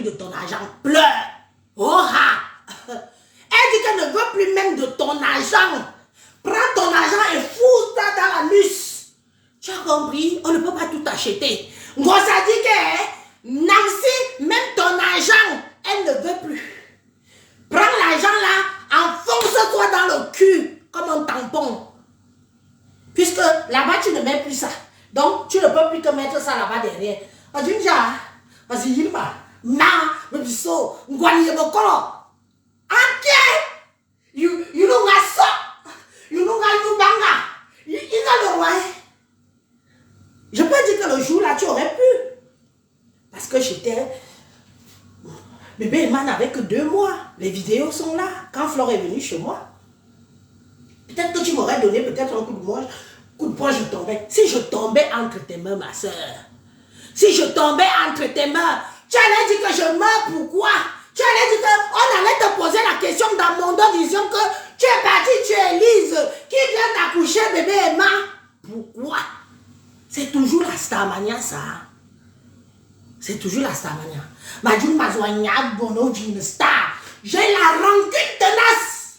de ton argent, pleure. Oh ha! Elle dit qu'elle ne veut plus même de ton argent. Prends ton argent et fous-toi dans la nuce. Tu as compris? On ne peut pas tout acheter. Moi, ça dit que Nancy, même ton argent, elle ne veut plus. Prends l'argent là, enfonce-toi dans le cul comme un tampon. Puisque là-bas, tu ne mets plus ça. Donc, tu ne peux plus te mettre ça là-bas derrière. Vas-y, Yilma. Ma, me biso, ngwani yebokoro. Anke! You know ça. You know banga. Il a le roi. Je peux dire que le jour là, tu aurais pu. Parce que j'étais... Bébé Emma n'avait que 2 mois. Les vidéos sont là. Quand Flore est venue chez moi, peut-être que tu m'aurais donné peut-être un coup de poing, je tombais. Si je tombais entre tes mains, ma soeur, si je tombais entre tes mains, tu allais dire que je meurs, pourquoi? Tu allais dire qu'on allait te poser la question dans mon dos, disant que tu es parti, tu es Lise, qui vient d'accoucher bébé Emma. Pourquoi? C'est toujours la Starmania, ça. C'est toujours la Starmania. Madjoun Mazouagna, Bono, une star. J'ai la rancune tenace.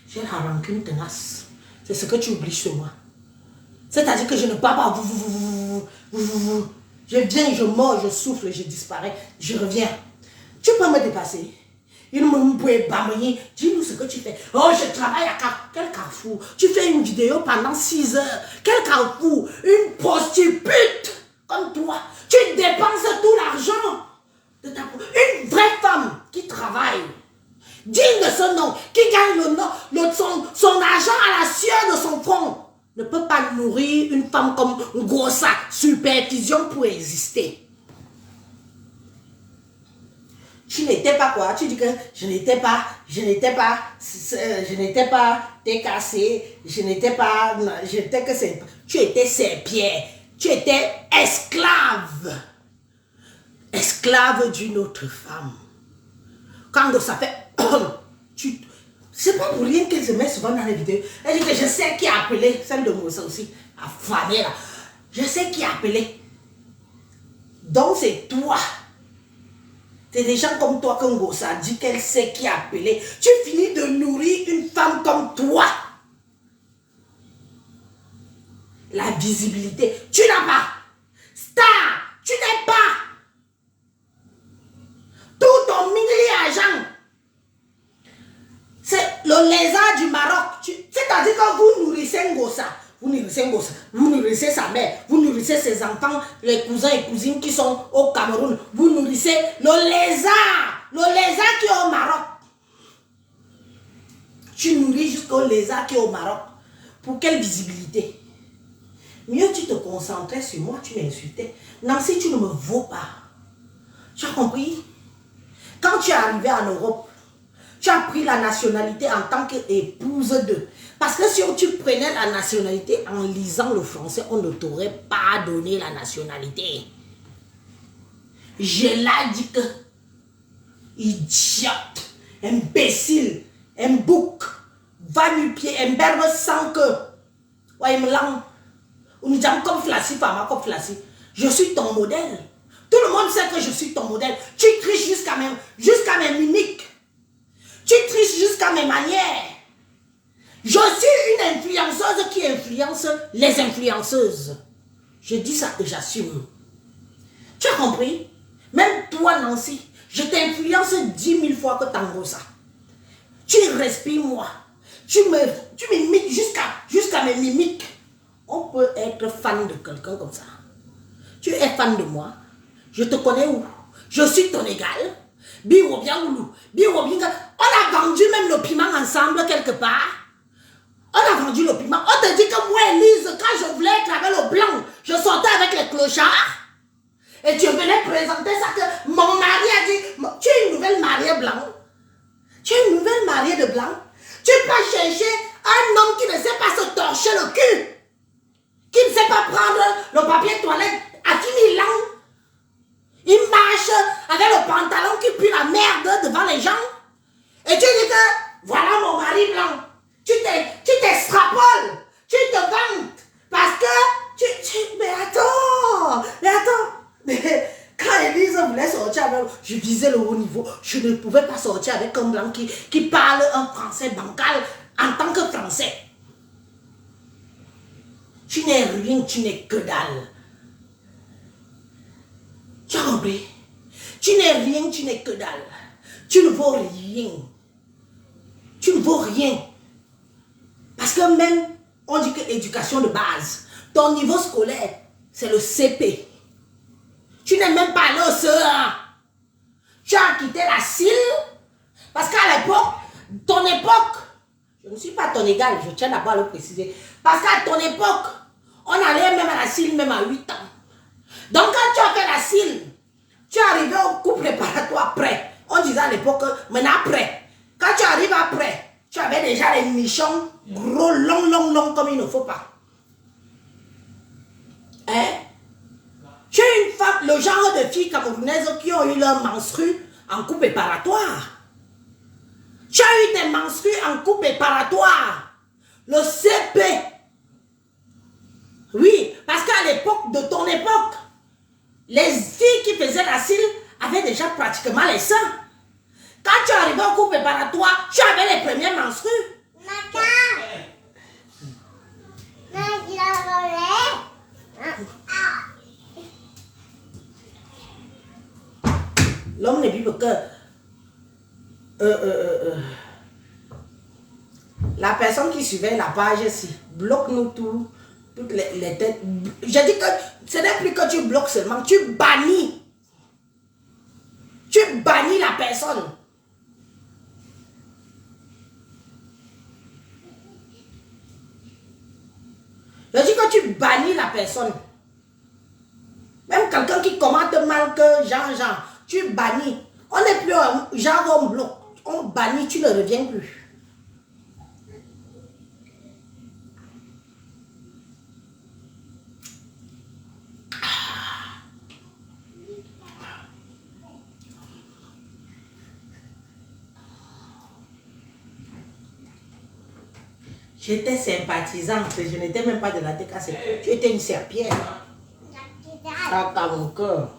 J'ai la rancune tenace. C'est ce que tu oublies sur moi. C'est-à-dire que je ne parle pas. Je viens, je mords, je souffle, je disparais. Je reviens. Tu peux me dépasser. Il me pouvait bamayer. Dis-nous ce que tu fais. Oh, je travaille à quel carrefour? Tu fais une vidéo pendant 6 heures. Quel carrefour? Une prostitute comme toi. Tu dépenses tout l'argent de ta... Une vraie femme qui travaille, digne de ce nom, qui gagne son argent à la sueur de son front, ne peut pas nourrir une femme comme Ngosa, supervision pour exister. Tu n'étais pas quoi? Tu dis que je n'étais pas décassé, j'étais que c'est... Tu étais serpillère, tu étais esclave d'une autre femme. Quand ça fait... C'est pas pour rien qu'elle se met souvent dans les vidéos. Elle dit que je sais qui a appelé, celle de Moussa aussi, à faner là. Je sais qui a appelé. Donc c'est toi. C'est des gens comme toi que Ngosa dit qu'elle sait qui a appelé. Tu finis de nourrir une femme comme toi. La visibilité, tu n'as pas. Star, tu n'es pas. Tout ton mingli argent. C'est le lézard du Maroc. C'est-à-dire que vous nourrissez Ngosa. Vous nourrissez sa mère, vous nourrissez ses enfants, les cousins et cousines qui sont au Cameroun. Vous nourrissez le lézard qui est au Maroc. Tu nourris jusqu'au lézard qui est au Maroc. Pour quelle visibilité? Mieux tu te concentrais sur moi, tu m'insultais. Nancy, tu ne me vaux pas. Tu as compris? Quand tu es arrivé en Europe, tu as pris la nationalité en tant qu'épouse de. Parce que si tu prenais la nationalité en lisant le français, on ne t'aurait pas donné la nationalité. Je l'ai dit que idiote, imbécile, imbouc, va nu pied, imberbe sans que. Ouais, me lang. On me dit comme flassi, fama, comme flassi. Je suis ton modèle. Tout le monde sait que je suis ton modèle. Tu triches jusqu'à mes mimiques. Tu triches jusqu'à mes manières. Je suis une influenceuse qui influence les influenceuses. Je dis ça et j'assume. Tu as compris? Même toi, Nancy, je t'influence 10 000 fois que Tango ça. Tu respires moi. Tu m'imites jusqu'à mes mimiques. On peut être fan de quelqu'un comme ça. Tu es fan de moi. Je te connais où? Je suis ton égal. On a vendu même le piment ensemble quelque part. On a vendu le piment. On te dit que moi, Elise, quand je voulais être avec le blanc, je sortais avec les clochards. Et tu venais présenter ça que mon mari a dit, tu es une nouvelle mariée blanc. Tu es une nouvelle mariée de blanc. Tu peux chercher un homme qui ne sait pas se torcher le cul. Qui ne sait pas prendre le papier toilette à 10 000 ans. Il marche avec le pantalon qui pue la merde devant les gens. Et tu dis que voilà mon mari blanc. Tu t'extrapoles. Tu te vantes. Parce que mais attends. Mais quand Elise voulait sortir avec où je visais le haut niveau. Je ne pouvais pas sortir avec un blanc qui parle un français bancal en tant que français. Tu n'es rien, tu n'es que dalle. Tu as compris? Tu n'es rien, tu n'es que dalle. Tu ne vaux rien. Tu ne vaux rien. Parce que même, on dit que l'éducation de base, ton niveau scolaire, c'est le CP. Tu n'es même pas allé au CE1. Tu as quitté la CIL. Parce qu'à l'époque, ton époque, je ne suis pas ton égal, je tiens d'abord à le préciser. Parce qu'à ton époque, on allait même à la CIL, même à 8 ans. Donc quand tu as fait la CIL, tu es arrivé au cours préparatoire après. On disait à l'époque, maintenant après. Quand tu arrives après, tu avais déjà les nichons gros, longs, comme il ne faut pas. Hein? Tu es une femme, le genre de filles camerounaises qui ont eu leur menstru en cours préparatoire. Tu as eu tes menstrues en cours préparatoire. Le CP. Oui, parce qu'à l'époque de ton époque, les filles qui faisaient la CIL avaient déjà pratiquement les seins. Quand tu es arrivé au cours préparatoire, tu avais les premiers menstrues. L'homme ne vive que... La personne qui suivait la page ici, bloque-nous toutes les têtes. J'ai dit que ce n'est plus que tu bloques seulement, tu bannis. Tu bannis la personne. Je dis que tu bannis la personne. Même quelqu'un qui commente mal que Jean, tu bannis. On n'est plus genre on bloque. On bannit, tu ne reviens plus. J'étais sympathisante, je n'étais même pas de la TKC. Tu étais une serpière. Ah, dans mon cœur.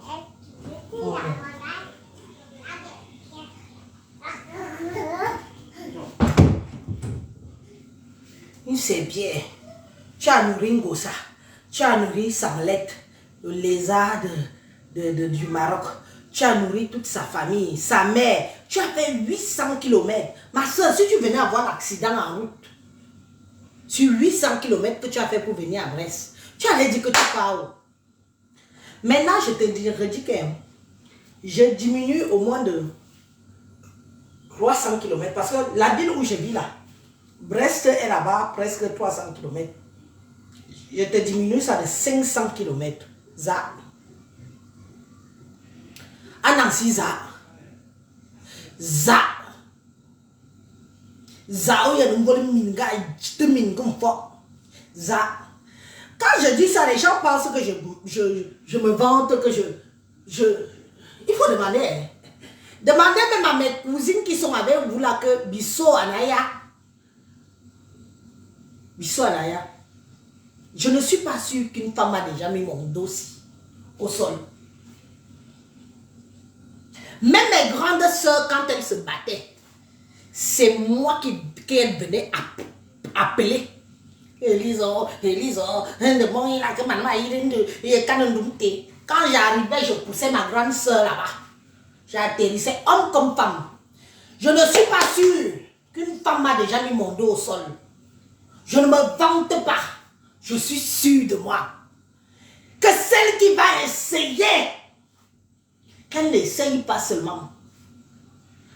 Une serpière. Tu as nourri Ngossa. Tu as nourri Samlet, le lézard du Maroc. Tu as nourri toute sa famille, sa mère. Tu as fait 800 km. Ma soeur, si tu venais avoir l'accident en route, sur 800 km que tu as fait pour venir à Brest, tu allais dire que tu pars où? Maintenant, je te redis que je diminue au moins de 300 km parce que la ville où je vis là, Brest est là-bas presque 300 km. Je te diminue ça de 500 km. Ça. À Nancy, ça. Ça. Ça, il y a une bonne mine, ça. Quand je dis ça, les gens pensent que je me vante, que il faut demander. Hein. Demandez même à mes cousines qui sont avec vous là que Bisso Anaya. Bisso Anaya. Je ne suis pas sûre qu'une femme a déjà mis mon dossier au sol. Même mes grandes sœurs, quand elles se battaient, c'est moi qui elles venaient appeler. Quand j'arrivais, je poussais ma grande sœur là-bas. J'atterrissais homme comme femme. Je ne suis pas sûre qu'une femme m'a déjà mis mon dos au sol. Je ne me vante pas. Je suis sûre de moi. Que celle qui va essayer, qu'elle n'essaye pas seulement.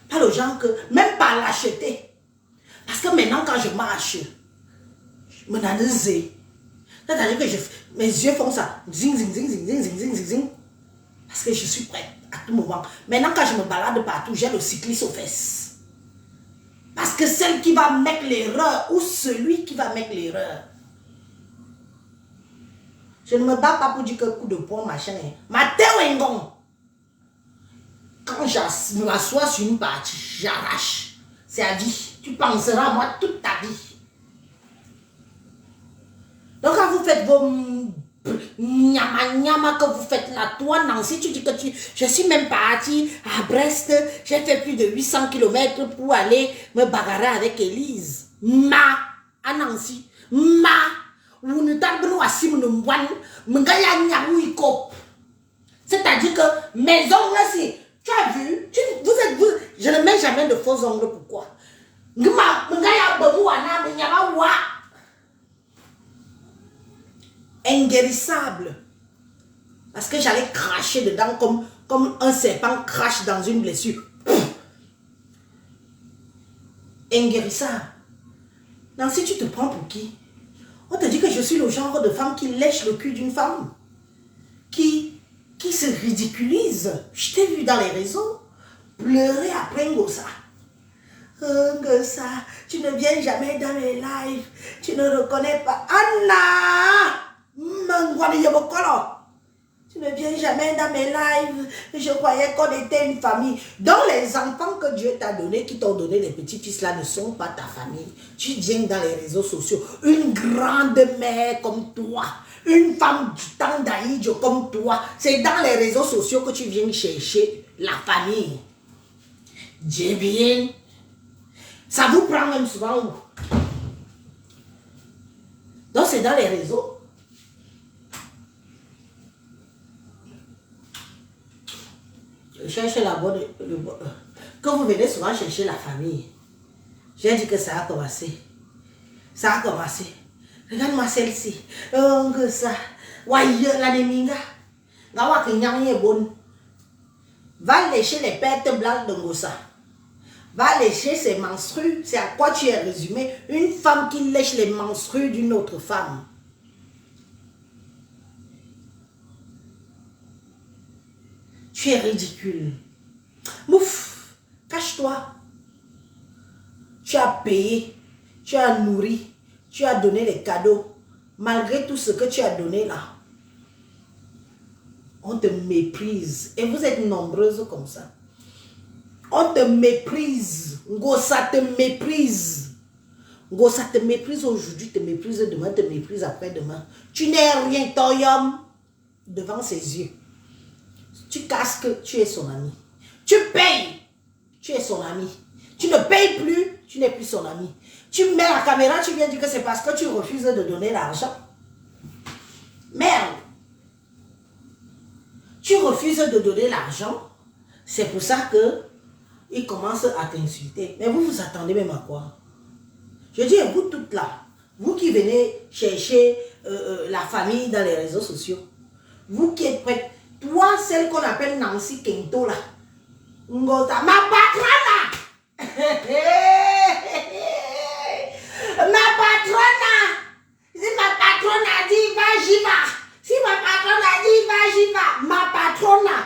Pas le genre que, même pas l'acheter. Parce que maintenant, quand je marche, je me donne des zé. C'est-à-dire que mes yeux font ça. Zing, zing, zing, zing, zing, zing, zing, zing, zing. Parce que je suis prête à tout moment. Maintenant, quand je me balade partout, j'ai le cycliste aux fesses. Parce que celle qui va mettre l'erreur, ou celui qui va mettre l'erreur. Je ne me bats pas pour dire que coup de poing, machin. Ma tête quand je m'assois sur une partie, j'arrache. C'est à vie. Tu penseras à moi toute ta vie. Donc quand vous faites vos nyama nyama que vous faites là, toi Nancy, tu dis que je suis même partie à Brest, j'ai fait plus de 800 km pour aller me bagarrer avec Élise. À Nancy, vous ne t'avez pas assis, c'est-à-dire que mes ongles, si tu as vu, je ne mets jamais de faux ongles, pourquoi? Inguérissable. Parce que j'allais cracher dedans comme un serpent crache dans une blessure. Inguérissable. Nancy, tu te prends pour qui? On te dit que je suis le genre de femme qui lèche le cul d'une femme. Qui se ridiculise. Je t'ai vu dans les réseaux pleurer après Ngossa. Ngossa, tu ne viens jamais dans mes lives. Tu ne reconnais pas. Anna! Tu ne viens jamais dans mes lives. Je croyais qu'on était une famille. Donc les enfants que Dieu t'a donné, qui t'ont donné les petits-fils là, ne sont pas ta famille. Tu viens dans les réseaux sociaux. Une grande mère comme toi. Une femme du temps d'Aïdjo comme toi. C'est dans les réseaux sociaux que tu viens chercher la famille. Dieu bien. Ça vous prend même souvent où? Donc c'est dans les réseaux. Cherchez la bonne. Quand vous venez souvent chercher la famille, j'ai dit que ça a commencé. Ça a commencé. Regarde-moi celle-ci. Que ça. Ouais, la neminga. Gawa kenyang est bonne. Va lécher les pertes blanches de Ngossa. Va lécher ses menstrues. C'est à quoi tu es résumé? Une femme qui lèche les menstrues d'une autre femme. Tu es ridicule. Mouf, cache-toi. Tu as payé, tu as nourri, tu as donné les cadeaux. Malgré tout ce que tu as donné là, on te méprise. Et vous êtes nombreuses comme ça. On te méprise. Ngossa te méprise. Ngossa te méprise aujourd'hui, te méprise demain, te méprise après-demain. Tu n'es rien, Toyom, devant ses yeux. Tu casses que tu es son ami. Tu payes, tu es son ami. Tu ne payes plus, tu n'es plus son ami. Tu mets la caméra, tu viens dire que c'est parce que tu refuses de donner l'argent. Merde. Tu refuses de donner l'argent. C'est pour ça que il commence à t'insulter. Mais vous vous attendez même à quoi? Je dis, vous toutes là, vous qui venez chercher la famille dans les réseaux sociaux, vous qui êtes prêtes, toi, celle qu'on appelle Nancy Kento là, Ngota, ma patrona! Ma patrona! Si ma patrona dit va, j'y va. Si ma patrona dit va, j'y va. Ma patrona!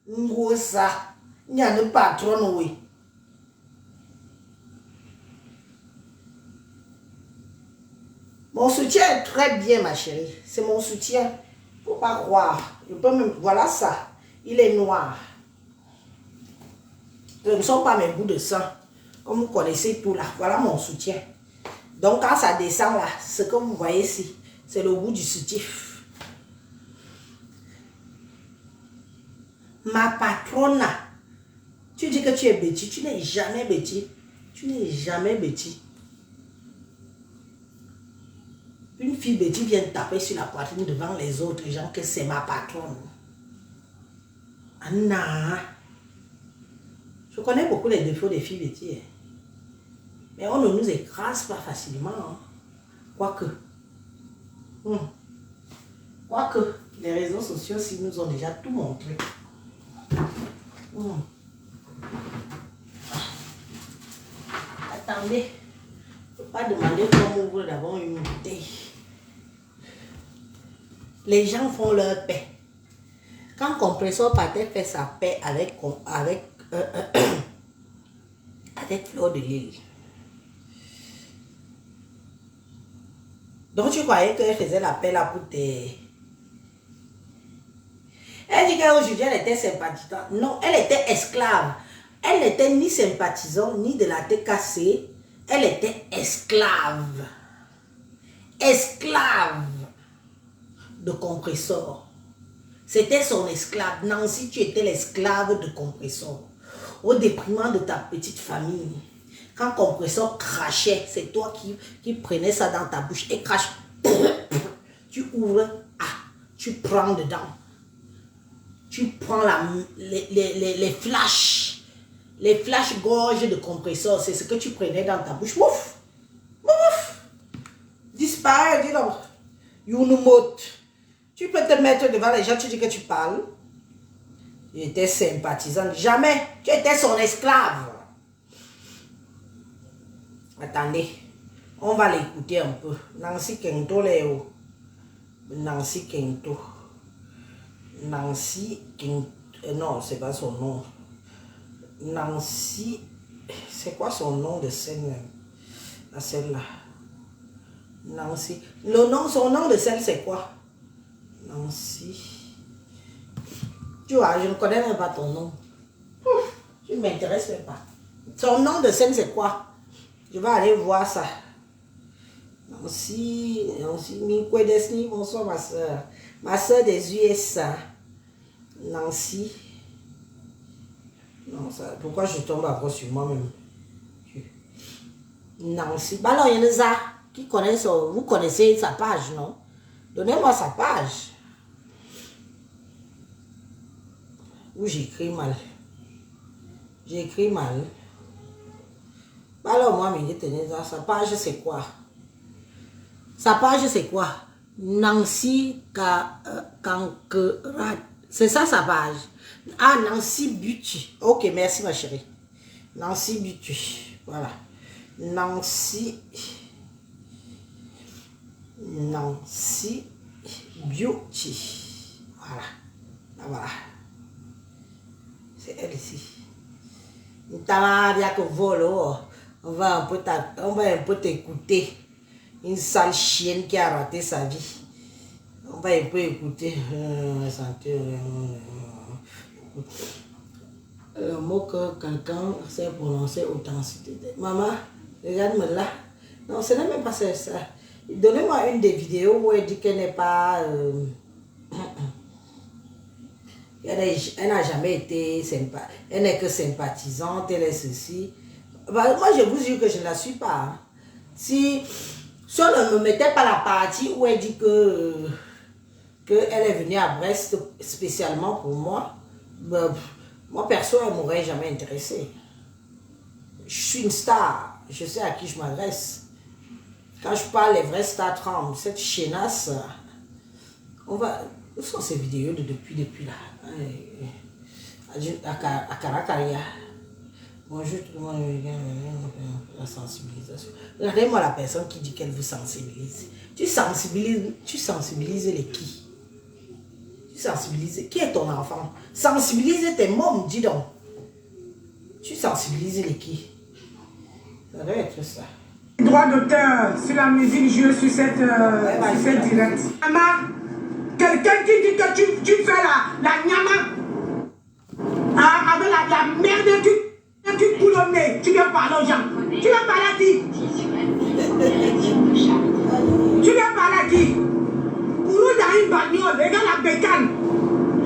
Ngossa, il y a une patronne, oui. Mon soutien est très bien, ma chérie. C'est mon soutien. Faut pas croire. Je peux même... Voilà ça. Il est noir. Ce ne sont pas mes bouts de sang. Comme vous connaissez tout là. Voilà mon soutien. Donc quand ça descend là, ce que vous voyez ici, c'est le bout du soutif. Ma patronne, tu dis que tu es bêtis. Tu n'es jamais bêtis. Tu n'es jamais bêtis. Une fille bêtise vient taper sur la poitrine devant les autres gens que c'est ma patronne. Anna. Je connais beaucoup les défauts des filles bêtises. Mais on ne nous écrase pas facilement. Hein. Quoique. Quoique, les réseaux sociaux, s'ils nous ont déjà tout montré. Attendez. Il ne faut pas demander qu'on ouvre d'abord une bouteille. Les gens font leur paix. Quand Compressor Pathé fait sa paix avec Fleur de Lille. Donc tu croyais qu'elle faisait la paix là pour tes... Elle dit qu'aujourd'hui elle était sympathisante. Non, elle était esclave. Elle n'était ni sympathisante ni de la TKC. Elle était esclave. Esclave. de Compressor. C'était son esclave. Nancy, tu étais l'esclave de Compressor. Au déprimant de ta petite famille. Quand Compressor crachait, c'est toi qui prenais ça dans ta bouche et crache. Tu ouvres, tu prends dedans. Tu prends les flashs. Les flashs gorges de Compressor, c'est ce que tu prenais dans ta bouche. Mouf! Mouf! Disparaît, dis donc. Younumote. Tu peux te mettre devant les gens, tu dis que tu parles. Il était sympathisant. Jamais. Tu étais son esclave. Attendez. On va l'écouter un peu. Nancy Kento, Léo. Nancy Kento. Nancy Kento. Non, c'est pas son nom. Nancy. C'est quoi son nom de scène? La celle-là. Nancy. Son nom de scène, c'est quoi? Nancy. Tu vois, je ne connais même pas ton nom. Tu ne m'intéresses même pas. Son nom de scène, c'est quoi? Je vais aller voir ça. Nancy, Mikwedesni, bonsoir ma soeur. Ma soeur des USA. Nancy. Non, ça, pourquoi je tombe après sur moi-même? Nancy. Bah alors, il y en a qui connaissent, vous connaissez sa page, non? Donnez-moi sa page. Ou j'écris mal. J'écris mal. Bah alors, moi, sa page, c'est quoi? Sa page, c'est quoi? Nancy Kankerat. C'est ça, sa page. Ah, Nancy Butu. Ok, merci, ma chérie. Nancy Butu. Voilà. Nancy Beauty. Voilà. Ah, voilà. C'est elle ici. On va un peu t'écouter. Une sale chienne qui a raté sa vie. On va un peu écouter. Le mot que quelqu'un sait prononcer authenticité. Maman, regarde-moi là. Non, ce n'est même pas ça. Donnez-moi une des vidéos où elle dit qu'elle n'est pas... elle n'a jamais été sympa. Elle n'est que sympathisante, elle est ceci. Bah, moi, je vous jure que je ne la suis pas. Hein. Si on ne me mettait pas la partie où elle dit que elle est venue à Brest spécialement pour moi, bah, moi, perso, elle ne m'aurait jamais intéressé. Je suis une star. Je sais à qui je m'adresse. Quand je parle, les vrais stars tremblent. Cette chénasse, on va... Où sont ces vidéos depuis là? À Caracaria. Bonjour tout le monde. La sensibilisation. Regardez-moi la personne qui dit qu'elle vous sensibilise. Tu sensibilises les qui? Tu sensibilises... Qui est ton enfant? Sensibilise tes mômes, dis donc. Tu sensibilises les qui? Ça doit être ça. Droit d'auteur sur la musique jouée sur cette direct. Maman, quelqu'un qui dit que tu fais la nyama avec la merde, tu coules au nez, tu viens parler aux gens. Tu viens parler à qui? Tu viens parler à qui? Pour nous, dans une bagnole, regarde la bécane.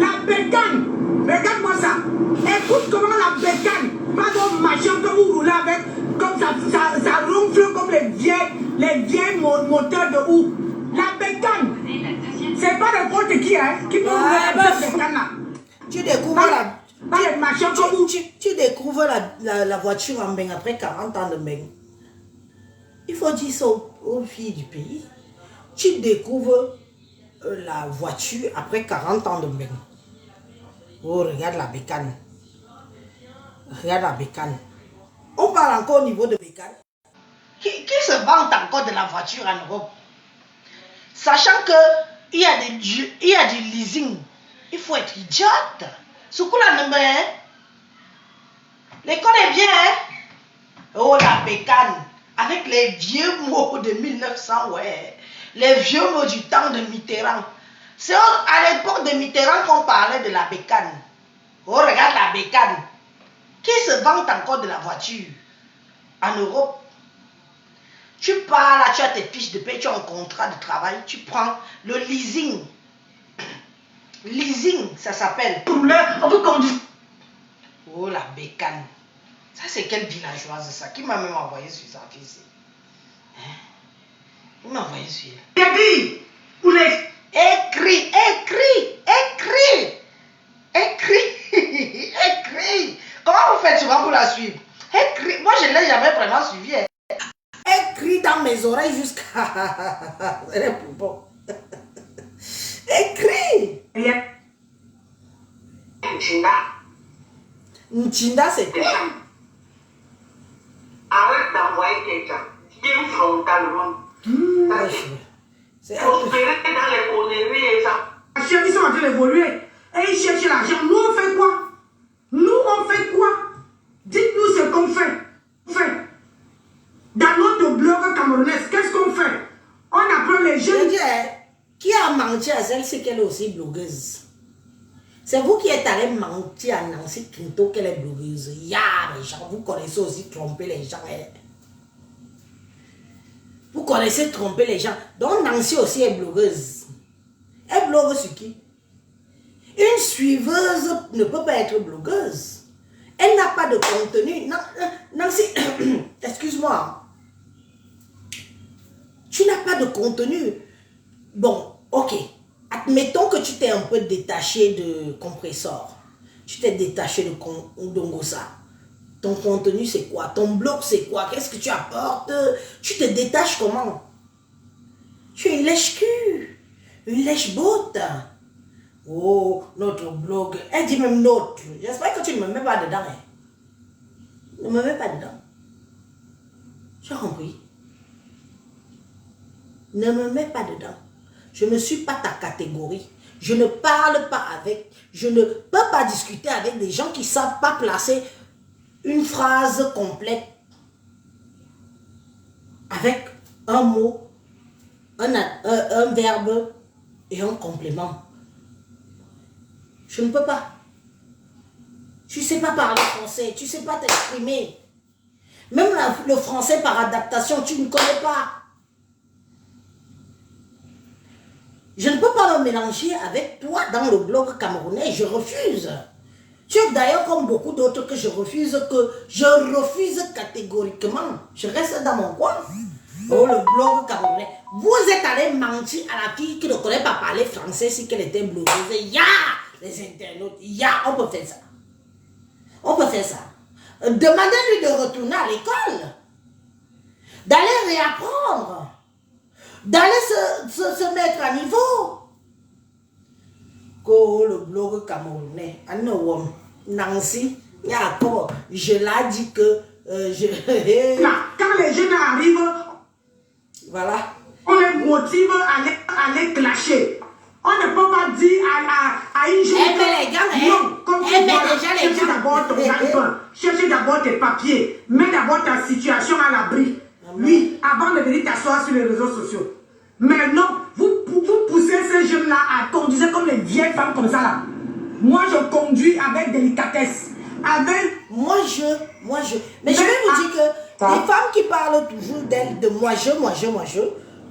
La bécane, regarde-moi ça. Écoute comment la bécane, pas dans machin que vous roulez avec, comme ça ronfle comme les vieilles moteurs de houe. La bécane, c'est pas n'importe qui, hein, qui peut rouler la bécane là. Tu découvres tu découvres la voiture en Beng après 40 ans de Beng. Il faut dire ça aux filles du pays. Tu découvres la voiture après 40 ans de Beng. Oh, regarde la bécane. Regarde la bécane. On parle encore au niveau de bécane. Qui se vante encore de la voiture en Europe? Sachant qu'il y a du leasing. Il faut être idiote. Soukou la number, hein? L'école est bien, hein? Oh, la bécane. Avec les vieux mots de 1900, ouais. Les vieux mots du temps de Mitterrand. C'est à l'époque de Mitterrand qu'on parlait de la bécane. Oh, regarde la bécane. Qui se vante encore de la voiture en Europe? Tu pars là, tu as tes fiches de paie, tu as un contrat de travail, tu prends le leasing. Leasing, ça s'appelle. On peut conduire. Oh, la bécane. Ça, c'est quelle villageoise, ça? Qui m'a même envoyé sur ça ici? Hein? Qui m'a envoyé sur elle? J'ai dit, pour les... Écris. Écris. Comment vous faites souvent pour la suivre? Écris. Moi, je ne l'ai jamais vraiment suivi. Hein. Écris dans mes oreilles jusqu'à... C'est bon. Écris. Nchinda, c'est quoi? Arrête d'envoyer quelqu'un. Viens frontalement. C'est Prospérer dans les conneries et ça. Les chéris sont en train d'évoluer. Et ils cherchent l'argent. Nous, on fait quoi? Dites-nous ce qu'on fait. Dans notre blog camerounais, qu'est-ce qu'on fait? On apprend les jeunes. Qui a menti à celle, c'est qu'elle est aussi blogueuse. C'est vous qui êtes allé mentir à Nancy Quinto qu'elle est blogueuse. Ya, les gens, vous connaissez aussi tromper les gens. Hein. Vous connaissez tromper les gens. Donc Nancy aussi est blogueuse. Elle blogue sur qui? Une suiveuse ne peut pas être blogueuse. Elle n'a pas de contenu. Nancy, excuse-moi. Tu n'as pas de contenu. Bon, ok. Admettons que tu t'es un peu détaché de Compressor. Tu t'es détaché de Dongosa. Ton contenu, c'est quoi? Ton blog, c'est quoi? Qu'est-ce que tu apportes? Tu te détaches comment? Tu es une lèche-cul, une lèche-botte. Oh, notre blog. Elle dit même notre. J'espère que tu ne me mets pas dedans. Hein. Ne me mets pas dedans. Tu as compris? Ne me mets pas dedans. Je ne suis pas ta catégorie. Je ne parle pas avec. Je ne peux pas discuter avec des gens qui ne savent pas placer une phrase complète avec un mot, un verbe et un complément. Je ne peux pas. Tu ne sais pas parler français, tu ne sais pas t'exprimer. Même le français par adaptation, tu ne connais pas. Je ne peux pas me mélanger avec toi dans le blog camerounais, je refuse. Tu es d'ailleurs comme beaucoup d'autres que je refuse catégoriquement. Je reste dans mon coin. Oh, le blog camerounais. Vous êtes allé mentir à la fille qui ne connaît pas parler français si qu'elle était blogueuse. Ya, les internautes, ya, on peut faire ça. On peut faire ça. Demandez-lui de retourner à l'école. D'aller réapprendre. D'aller se mettre à niveau. Que le blog camerounais, Nancy, je l'ai dit que Là, quand les jeunes arrivent, voilà. on les motive à les clasher. On ne peut pas dire à une jeune mais les gars, non, comme tu vois, cherche d'abord ton gagne-pain, cherche d'abord tes papiers, mets d'abord ta situation à l'abri. Oui, avant de venir t'asseoir sur les réseaux sociaux. Mais non, vous poussez ces jeunes-là à conduire comme les vieilles femmes comme ça là. Moi, je conduis avec délicatesse. Avec... Moi, je. Mais je vais vous dire que les femmes qui parlent toujours d'elles, de moi, je,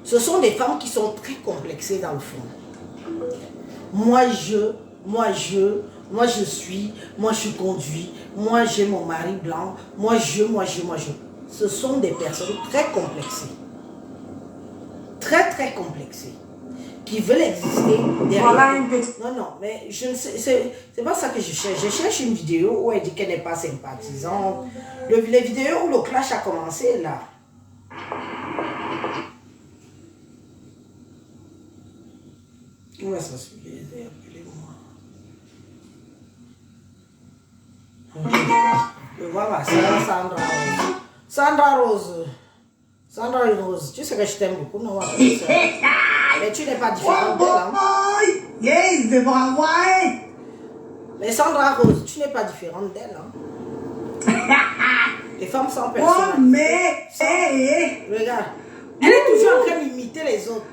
ce sont des femmes qui sont très complexées dans le fond. Moi, je suis, moi, je conduis, moi, j'ai mon mari blanc, moi, je. Ce sont des personnes très complexées. Très complexées. Qui veulent exister derrière. Voilà une petite... Non, mais je ne sais, c'est pas ça que je cherche. Je cherche une vidéo où elle dit qu'elle n'est pas sympathisante. Les vidéos où le clash a commencé, là. Où est-ce que ça se fait? Appelez-moi. Voilà, c'est Sandra Rose. Sandra Rose, tu sais que je t'aime beaucoup, non? Mais tu n'es pas différente d'elle, hein? Yes, c'est pour avoir. Mais Sandra Rose, tu n'es pas différente d'elle, hein? Les femmes sans Oh, personnalité. mais... Regarde, elle est toujours en train d'imiter les autres.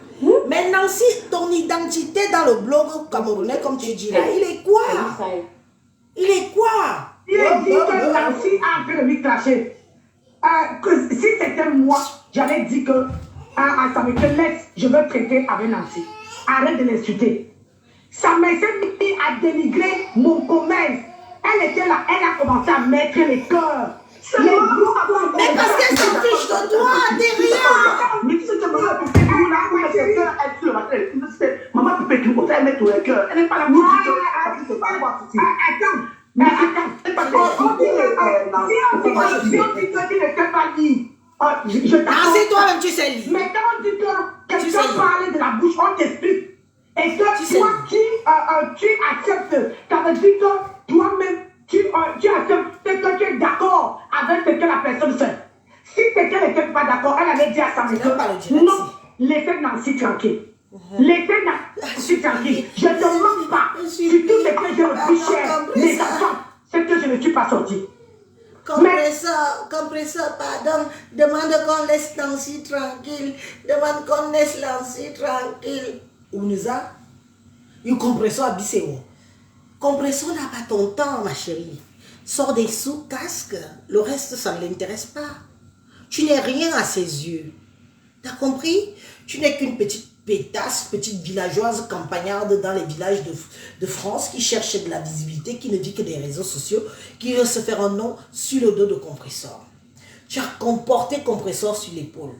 Mais Nancy, ton identité dans le blog camerounais, comme tu dis là, il est quoi? Il est quoi? Il est dit que Nancy a fait de lui clasher. Que si c'était moi, j'allais dire que ça me fait laisse, je veux traiter avec Nancy. Arrête de l'insulter. Ça m'a mis à dénigrer mon commerce. Elle était là, elle a commencé à mettre les cœurs. Mais parce qu'elle s'en fiche de toi, t'es rien. Mais tu sais que maman peut mettre le cœur, elle met tout le cœur. Elle n'est pas là pour dire que c'est pas moi. Attends. Mais attends. Si on dit que tu ne sais pas dire. C'est toi-même, tu sais lire. Mais quand on dit que quelqu'un parle de la bouche, on t'explique. Et que toi qui acceptes, ça veut dire que toi-même, tu acceptes que tu es d'accord avec ce que la personne fait. Si quelqu'un n'était pas d'accord, elle allait dire à sa maison, non, laissez Nancy tranquille. Laissez Nancy tranquille. Je ne te mens pas. Sur tout ce que je me suis cher, mes enfants, c'est que je ne suis pas sorti. Compresseur, pardon, demande qu'on laisse Nancy tranquille. Demande qu'on laisse Nancy tranquille. Ounza, le compresseur a bissé. Compresseur n'a pas ton temps, ma chérie. Sors des sous, casque. Le reste, ça ne l'intéresse pas. Tu n'es rien à ses yeux. T'as compris? Tu n'es qu'une petite pétasse, petite villageoise campagnarde dans les villages de France qui cherche de la visibilité, qui ne vit que des réseaux sociaux, qui veut se faire un nom sur le dos de compresseur. Tu as comporté compresseur sur l'épaule.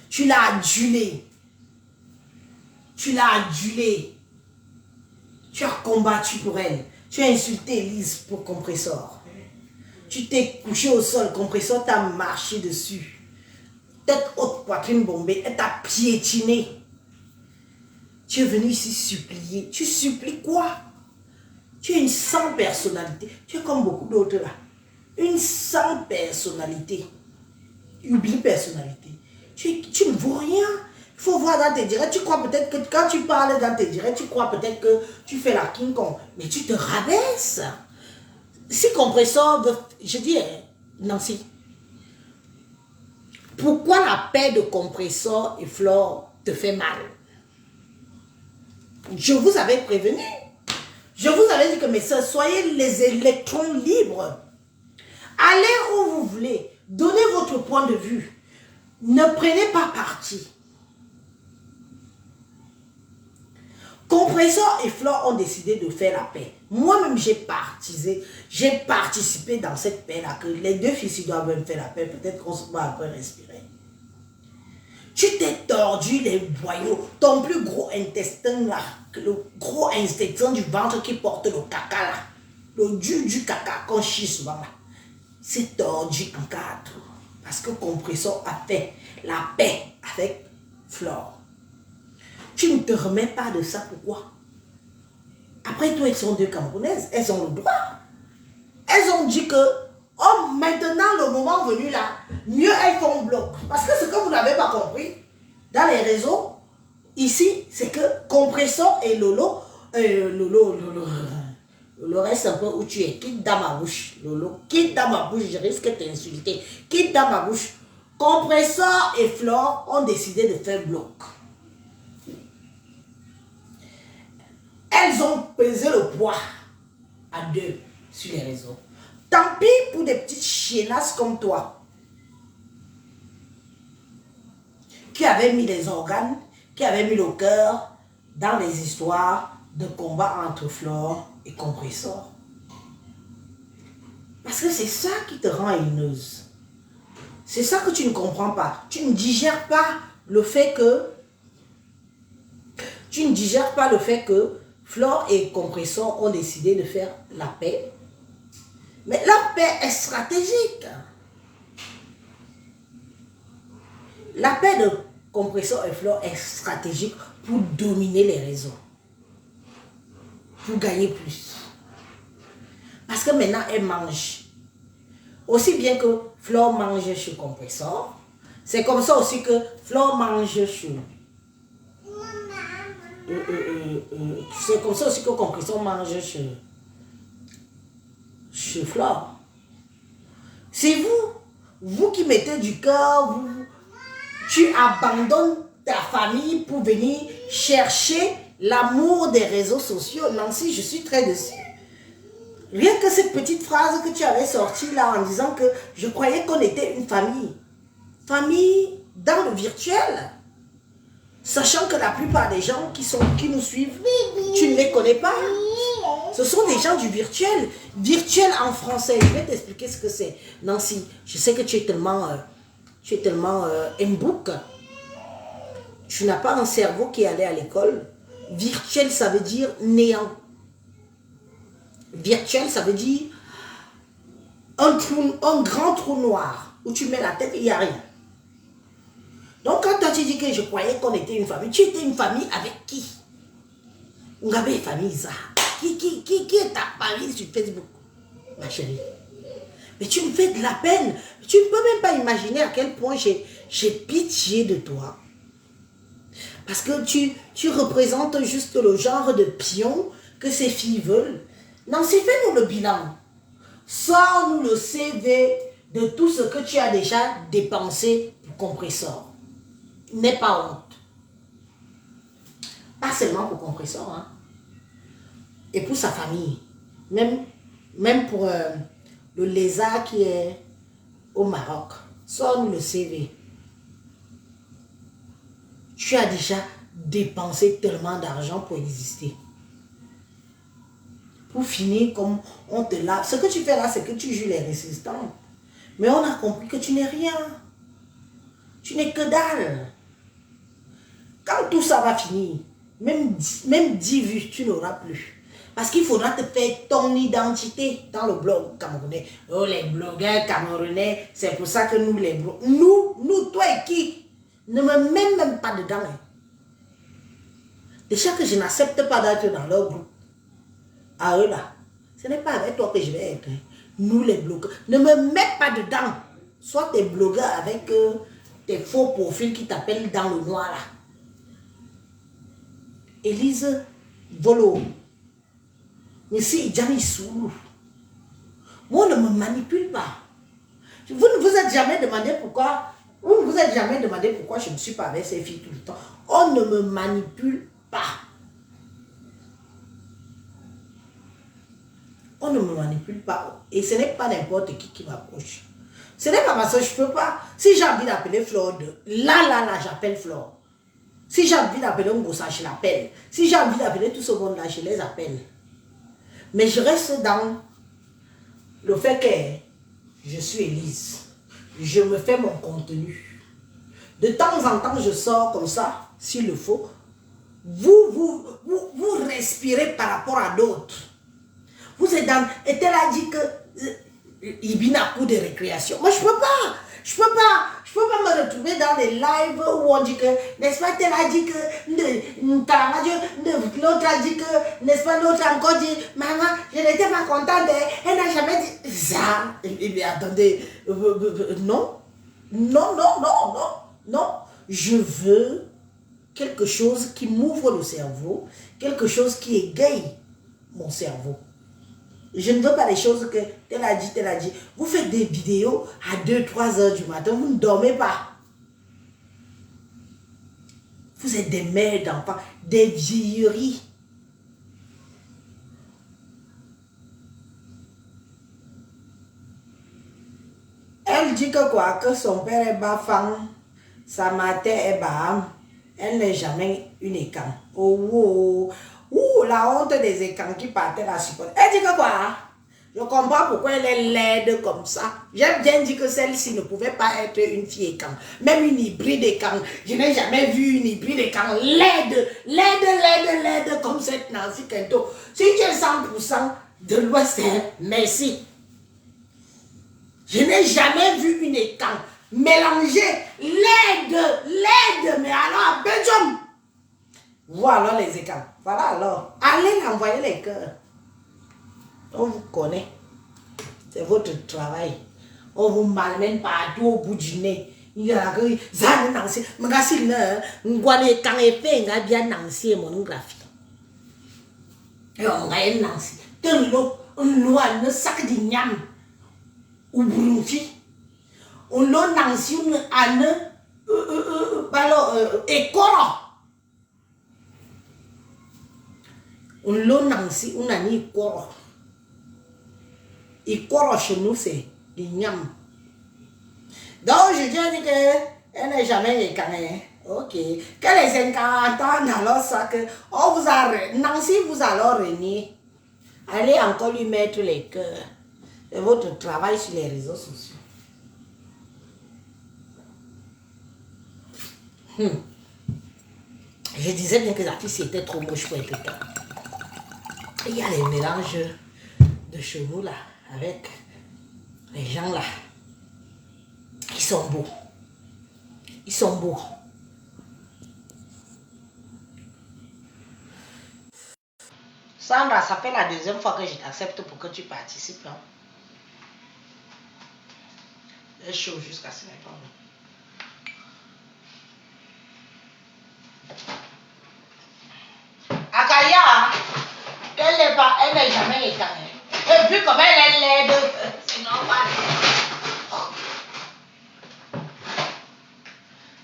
Tu l'as adulé. Tu l'as adulé. Tu as combattu pour elle. Tu as insulté Elise pour compresseur. Tu t'es couché au sol, compresseur t'a marché dessus. Tête haute, poitrine bombée, elle t'a piétiné. Tu es venu ici supplier. Tu supplies quoi? Tu es une sans personnalité. Tu es comme beaucoup d'autres là. Une sans personnalité. Oublie personnalité. Tu ne vaux rien. Il faut voir dans tes directs. Tu crois peut-être que quand tu parles dans tes directs, tu crois peut-être que tu fais la King Kong. Mais tu te rabaisses. Si compresseur veut... Je dis, Nancy, pourquoi la paix de compresseur et Flore te fait mal? Je vous avais prévenu. Je vous avais dit que mes soeurs, soyez les électrons libres. Allez où vous voulez. Donnez votre point de vue. Ne prenez pas parti. Compresseur et Flore ont décidé de faire la paix. Moi-même, j'ai participé dans cette paix-là, que les deux filles doivent même faire la paix. Peut-être qu'on se va après respirer. Tu t'es tordu les boyaux. Ton plus gros intestin là, le gros intestin du ventre qui porte le caca là, le du caca qu'on chie souvent là, c'est tordu en quatre. Parce que compresseur a fait la paix avec Flore. Tu ne te remets pas de ça, pourquoi? Après tout, elles sont deux Camerounaises, elles ont le droit. Elles ont dit que, oh, maintenant, le moment venu là, mieux elles font bloc. Parce que ce que vous n'avez pas compris, dans les réseaux, ici, c'est que compresseur et Lolo reste un peu où tu es, quitte dans ma bouche. Lolo, quitte dans ma bouche, je risque de t'insulter. Quitte dans ma bouche. Compresseur et Flore ont décidé de faire bloc. Elles ont pesé le poids à deux sur les réseaux. Tant pis pour des petites chiennasses comme toi, qui avaient mis les organes, qui avaient mis le cœur dans les histoires de combat entre Flore et compresseur. Parce que c'est ça qui te rend haineuse. C'est ça que tu ne comprends pas. Tu ne digères pas le fait que... Tu ne digères pas le fait que Flore et compresseur ont décidé de faire la paix. Mais la paix est stratégique. La paix de compresseur et Flore est stratégique pour dominer les réseaux. Pour gagner plus. Parce que maintenant, elle mange. Aussi bien que Flore mange chez compresseur, c'est comme ça aussi que Flore mange chez... c'est comme ça aussi que compresseur mange chez Flore. C'est vous qui mettez du cœur, tu abandonnes ta famille pour venir chercher l'amour des réseaux sociaux. Nancy, je suis très déçue. Rien que cette petite phrase que tu avais sortie là en disant que je croyais qu'on était une famille. Famille dans le virtuel. Sachant que la plupart des gens qui nous suivent, tu ne les connais pas. Ce sont des gens du virtuel. Virtuel en français. Je vais t'expliquer ce que c'est. Nancy, je sais que tu es tellement mbouk. Tu n'as pas un cerveau qui est allé à l'école. Virtuel, ça veut dire néant. Virtuel, ça veut dire un grand trou noir où tu mets la tête et il n'y a rien. Donc quand toi tu dis que je croyais qu'on était une famille, tu étais une famille avec qui? On avait une famille ça. Qui est ta famille sur Facebook, ma chérie? Mais tu me fais de la peine. Tu ne peux même pas imaginer à quel point j'ai pitié de toi. Parce que tu représentes juste le genre de pion que ces filles veulent. Nancy, fais-nous le bilan. Sors-nous le CV de tout ce que tu as déjà dépensé pour Compressor. N'aie pas honte. Pas seulement pour Compressor, hein. Et pour sa famille. Même pour le lézard qui est au Maroc. Sors-nous le CV. Tu as déjà dépensé tellement d'argent pour exister. Pour finir, comme on te lave. Ce que tu fais là, c'est que tu joues les résistants. Mais on a compris que tu n'es rien. Tu n'es que dalle. Quand tout ça va finir, même 10 vues, tu n'auras plus. Parce qu'il faudra te faire ton identité dans le blog camerounais. Oh, les blogueurs camerounais, c'est pour ça que nous, les blogueurs, nous, toi et qui, ne me mets même pas dedans. Hein. Déjà que je n'accepte pas d'être dans leur groupe. À eux là, ce n'est pas avec toi que je vais être. Hein. Nous, les blogueurs, ne me mets pas dedans. Soit tes blogueurs avec tes faux profils qui t'appellent dans le noir là. Élise Volo. Mais si Djani Soulou, moi ne me manipule pas. Vous ne vous êtes jamais demandé pourquoi, je ne suis pas avec ces filles tout le temps. On ne me manipule pas. On ne me manipule pas. Et ce n'est pas n'importe qui m'approche. Ce n'est pas parce que je ne peux pas. Si j'ai envie d'appeler Flore là, j'appelle Flore. Si j'ai envie d'appeler Ngossa, je l'appelle. Si j'ai envie d'appeler tout ce monde-là, je les appelle. Mais je reste dans le fait que je suis Élise. Je me fais mon contenu. De temps en temps, je sors comme ça, s'il le faut. Vous respirez par rapport à d'autres. Vous êtes dans... Et elle a dit que il vient à coup de récréation. Moi, je peux pas. Je peux pas me retrouver dans les lives où on dit que, n'est-ce pas, elle a dit que, l'autre a dit que, n'est-ce pas, l'autre a encore dit, maman, je n'étais pas contente, elle n'a jamais dit ça. Mais attendez, non, je veux quelque chose qui m'ouvre le cerveau, quelque chose qui égaye mon cerveau. Je ne veux pas les choses que tel a dit. Vous faites des vidéos à 2-3 heures du matin, vous ne dormez pas. Vous êtes des mères d'enfants, des vieilleries. Elle dit que quoi? Que son père est bafang, sa mère est baham. Elle n'est jamais une écam. Ouh, la honte des écans qui partaient la supporter. Elle dit que quoi? Je comprends pourquoi elle est laide comme ça. J'ai bien dit que celle-ci ne pouvait pas être une fille écan. Même une hybride écan. Je n'ai jamais vu une hybride écan laide comme cette Nancy Kento. Si tu es 100% de l'Ouest, merci. Je n'ai jamais vu une écan mélangée laide, mais alors à Belgium. Voilà les écans. Voilà alors. Allez l'envoyer les cœurs. On vous connaît. C'est votre travail. On vous malmène partout au bout du nez. Il y a que ça Nancy. Magasin ngwane quand effet nga bien Nancy mon graphie. Et on va y Nancy. Te lo ne sac di nyam. Ou Burundi. On lo Nancy ane ekoro. On lo Nancy on a ni ekoro. Ekoro chez nous c'est des nyam. Donc je dis qu'elle n'est jamais écanée. Ok. Que les incarnatants alors ça que on vous a Nancy vous a alors renié. Allez encore lui mettre les cœurs de votre travail sur les réseaux sociaux. Je disais bien que la fille c'était trop moche pour être temps. Il y a les mélanges de chez nous là avec les gens là. Ils sont beaux. Ils sont beaux. Sandra, ça fait la deuxième fois que je t'accepte pour que tu participes. Hein. C'est chaud jusqu'à ce moment. Akaya, elle n'est jamais éternelle. Et puis comme elle est laide, c'est normal.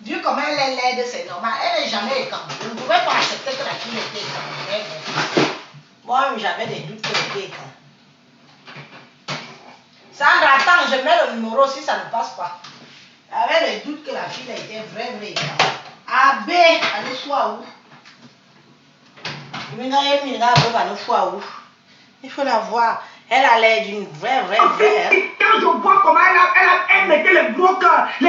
Vu comme elle est laide, c'est normal. Elle n'est jamais éternelle. Je ne pouvais pas accepter que la fille était éternelle. Moi, j'avais des doutes que elle était éternelle. Sandra, attends, je mets le numéro si ça ne passe pas. J'avais des doutes que la fille était vraie éternelle. AB, allez, soit où? Il faut la voir. Elle a l'air d'une vraie. Quand je vois comment elle mettait les gros cœurs. Je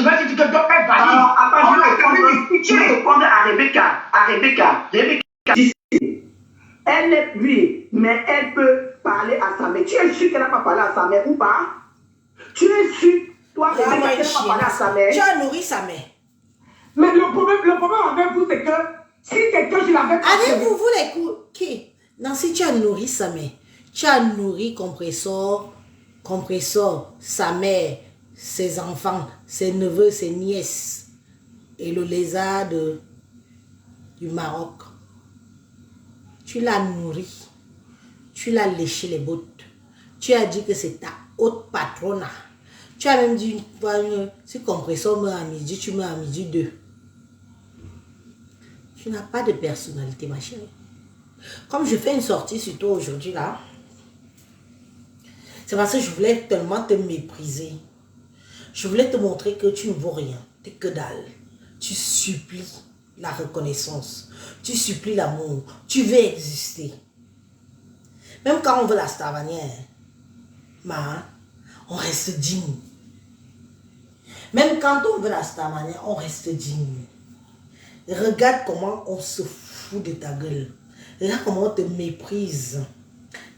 me suis dit que donc elle va dire. Attends, je vais répondre à Rebecca. Elle est oui, mais elle peut parler à sa mère. Tu es sûr qu'elle n'a pas parlé à sa mère ou pas? Tu es sûr, toi, Rebecca, qu'elle n'a pas parlé à sa mère? Tu as nourri sa mère. Mais le problème avec vous, c'est que si quelqu'un je l'avais pas. Avez-vous les coups qui? Non, si tu as nourri sa mère, tu as nourri compressor, sa mère, ses enfants, ses neveux, ses nièces et le lézard du Maroc. Tu l'as nourri, tu l'as léché les bottes, tu as dit que c'est ta haute patronne. Tu as même dit une fois, si compressor meurt à midi, tu meurs à midi 2. Tu n'as pas de personnalité, ma chérie. Comme je fais une sortie sur toi aujourd'hui là, c'est parce que je voulais tellement te mépriser. Je voulais te montrer que tu ne vaux rien, t'es que dalle. Tu supplies la reconnaissance, tu supplies l'amour, tu veux exister. Même quand on veut la Starvanière, on reste digne. Même quand on veut la Starvanière, on reste digne. Regarde comment on se fout de ta gueule. Regarde comment on te méprise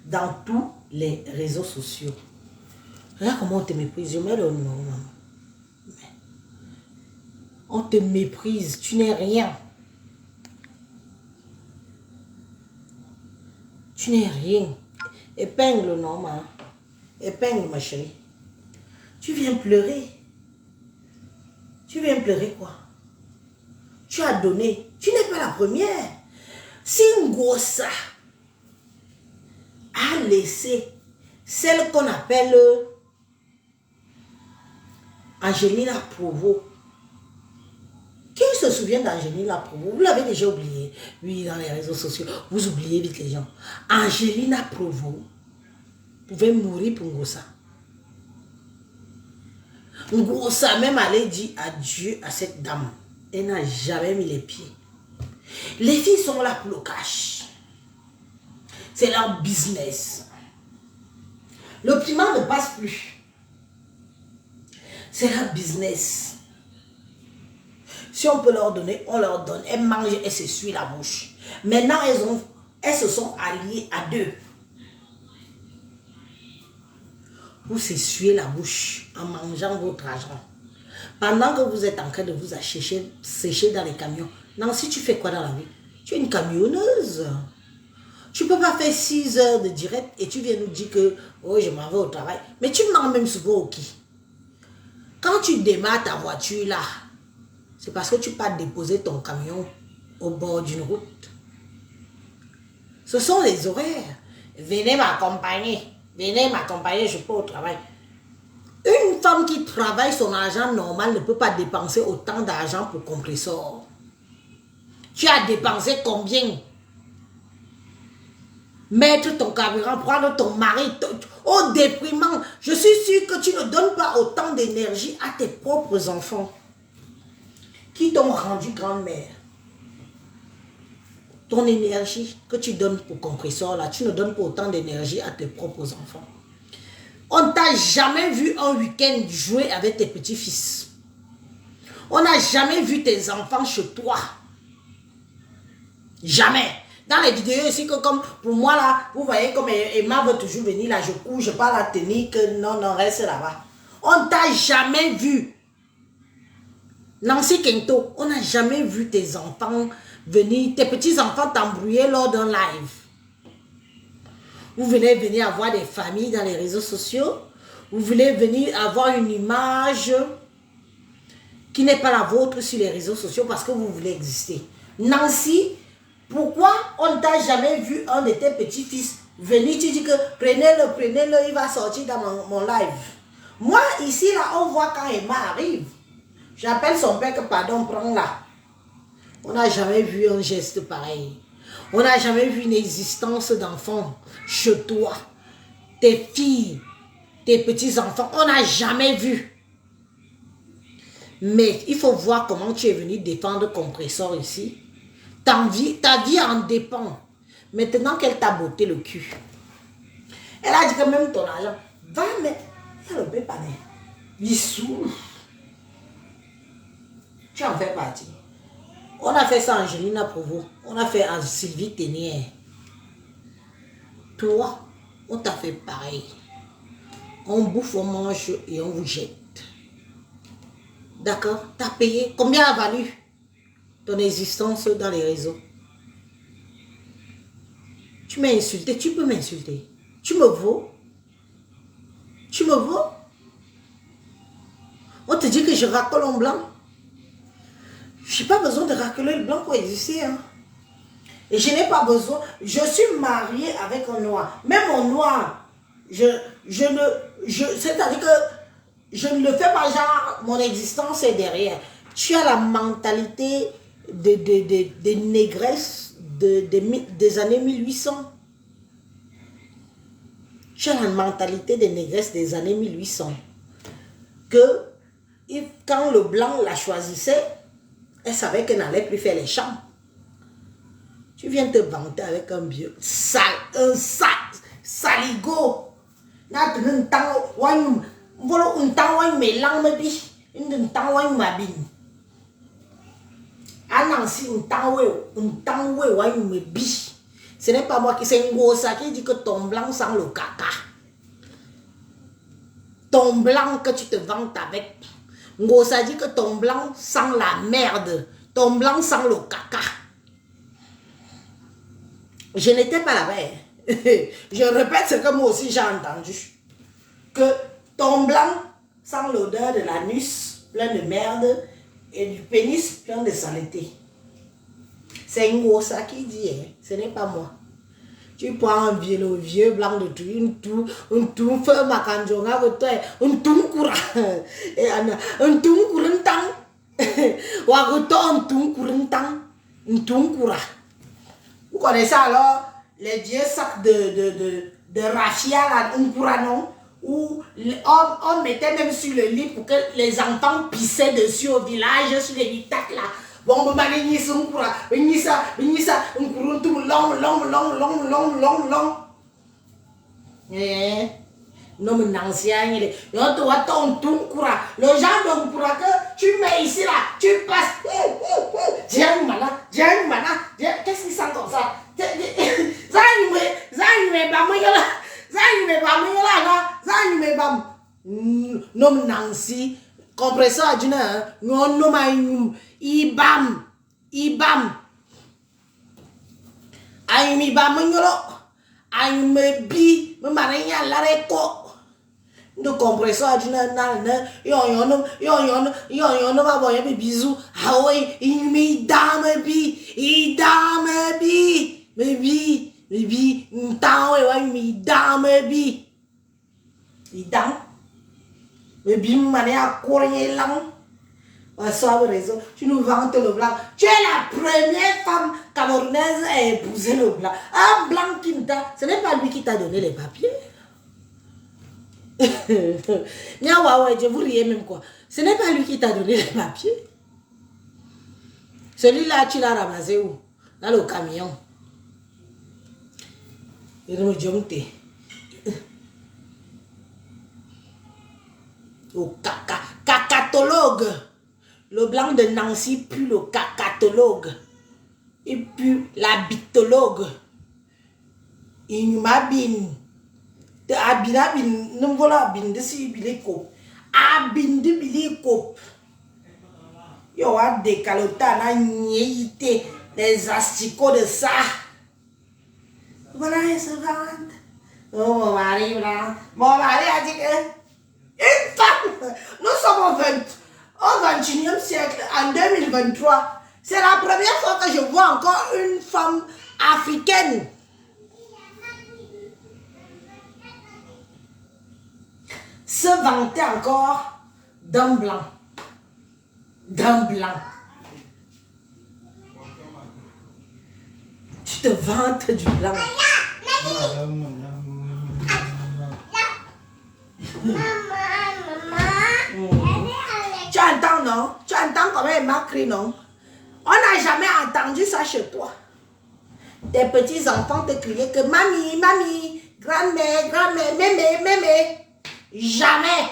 dans tous les réseaux sociaux. Regarde comment on te méprise. Je mets le nom. On te méprise. Tu n'es rien. Tu n'es rien. Épingle, non, épingle, ma chérie. Tu viens pleurer. Tu viens pleurer quoi? Tu as donné. Tu n'es pas la première. Si Ngossa a laissé celle qu'on appelle Angelina Provo. Qui se souvient d'Angelina Provo? Vous l'avez déjà oublié. Oui, dans les réseaux sociaux. Vous oubliez vite les gens. Angelina Provo pouvait mourir pour Ngossa. Ngossa même allait dire adieu à cette dame. Elle n'a jamais mis les pieds. Les filles sont là pour le cash. C'est leur business. Le piment ne passe plus. C'est leur business. Si on peut leur donner, on leur donne. Elles mangent et s'essuient la bouche. Maintenant, elles se sont alliées à deux. Vous s'essuyez la bouche en mangeant votre argent. Pendant que vous êtes en train de vous sécher dans les camions. Nancy, tu fais quoi dans la vie? Tu es une camionneuse. Tu ne peux pas faire 6 heures de direct et tu viens nous dire que oh, je m'en vais au travail. Mais tu mens même souvent au qui? Quand tu démarres ta voiture là, c'est parce que tu pars déposer ton camion au bord d'une route. Ce sont les horaires. Venez m'accompagner. Venez m'accompagner, je peux au travail. Une femme qui travaille son argent normal ne peut pas dépenser autant d'argent pour compressor. Tu as dépensé combien? Mettre ton carburant, prendre ton mari, au déprimant. Je suis sûre que tu ne donnes pas autant d'énergie à tes propres enfants. qui t'ont rendu grand-mère. Ton énergie que tu donnes pour compresseur, là, tu ne donnes pas autant d'énergie à tes propres enfants. On ne t'a jamais vu un week-end jouer avec tes petits-fils. On n'a jamais vu tes enfants chez toi. Jamais. Dans les vidéos ici, que comme pour moi là, vous voyez comme Emma veut toujours venir là, je cours, je parle la tenue, que non, reste là-bas. On ne t'a jamais vu. Nancy Kento, on n'a jamais vu tes enfants venir, tes petits-enfants t'embrouiller lors d'un live. Vous venez venir avoir des familles dans les réseaux sociaux. Vous voulez venir avoir une image qui n'est pas la vôtre sur les réseaux sociaux parce que vous voulez exister. Nancy, pourquoi on ne t'a jamais vu un de tes petits-fils venir, tu dis que prenez-le, il va sortir dans mon live. Moi, ici, là, on voit quand Emma arrive. J'appelle son père que pardon, prends-la. On n'a jamais vu un geste pareil. On n'a jamais vu une existence d'enfant chez toi. Tes filles, tes petits-enfants, on n'a jamais vu. Mais il faut voir comment tu es venu défendre Compresseur ici. Ta vie en dépend. Maintenant qu'elle t'a botté le cul. Elle a dit que même ton argent, va mettre, il y a le bépané. Bissou. Tu en fais partie. On a fait ça à Angelina Provo. On a fait à Sylvie Ténière. Toi, on t'a fait pareil. On bouffe, on mange et on vous jette. D'accord? T'as payé. Combien a valu ton existence dans les réseaux? Tu m'as insulté. Tu peux m'insulter. Tu me vaux? Tu me vaux? On te dit que je racole en blanc. Je n'ai pas besoin de racoler le blanc pour exister. Hein. Et je n'ai pas besoin. Je suis mariée avec un noir. Même un noir, c'est-à-dire que je ne le fais pas genre, mon existence est derrière. Tu as la mentalité des négresses des années 1800. Tu as la mentalité des négresses des années 1800. Que quand le blanc la choisissait, elle savait qu'elle n'allait plus faire les champs. Tu viens te vanter avec un vieux saligo. Ce n'est pas moi qui c'est Ngosa qui dit que ton blanc sent le caca. Ton blanc que tu te vantes avec. Ngosa dit que ton blanc sent la merde. Ton blanc sent le caca. Je n'étais pas là-bas. Je répète ce que moi aussi j'ai entendu. Que ton blanc sent l'odeur de l'anus plein de merde et du pénis plein de saleté. C'est Ngosa qui dit, hein. Ce n'est pas moi. Tu prends un vieux blanc de tout, un tout feu macanjonga, un tout courant, un tout courant, un tout courant. Vous connaissez alors les vieux sacs de raffia, un courant, non? Où on mettait même sur le lit pour que les enfants pissaient dessus au village, sur les litacs là. Bon, on va aller sur un courant, un courant tout long. Non, mais ancien, il est. On te voit ton courant. Le genre de courant que tu mets ici là, tu passes. Tiens, mana. Qu'est-ce qui sent comme ça? Non, Nancy, compresseur à Dina, non, Ibam. Aïm Ibam, aïm bi, me maranya l'areko. De compresseur à Dina, yon, va voir un bisou. Ah oui, il dame bi, m'tao et ouais, dame bi. Idam, mais bim mané à courir là. Sois raison, tu nous vantes le blanc. Tu es la première femme camerounaise à épouser le blanc. Un blanc qui t'a. Ce n'est pas lui qui t'a donné les papiers. Je vous riez même quoi. Ce n'est pas lui qui t'a donné les papiers. Celui-là, tu l'as ramassé où? Dans le camion. Il me dit, au cacatologue. Le blanc de Nancy pue le cacatologue. Il pue la bitologue. Il m'a bin. De abinabin, non voilà bin de si biliko. Abin de biliko. Yo a décalota na niéité les asticots de ça. Voilà, il se vante. Oh, mon mari, là. Mon mari a dit que une femme, nous sommes au 21e siècle, en 2023. C'est la première fois que je vois encore une femme africaine. Se vanter encore d'un blanc. D'un blanc. Tu te vantes du blanc. Tu entends, non? Tu entends comment il m'a crié, non? On n'a jamais entendu ça chez toi. Tes petits enfants te criaient que mamie, mamie, grand-mère, grand-mère, mémé, mémé. Jamais.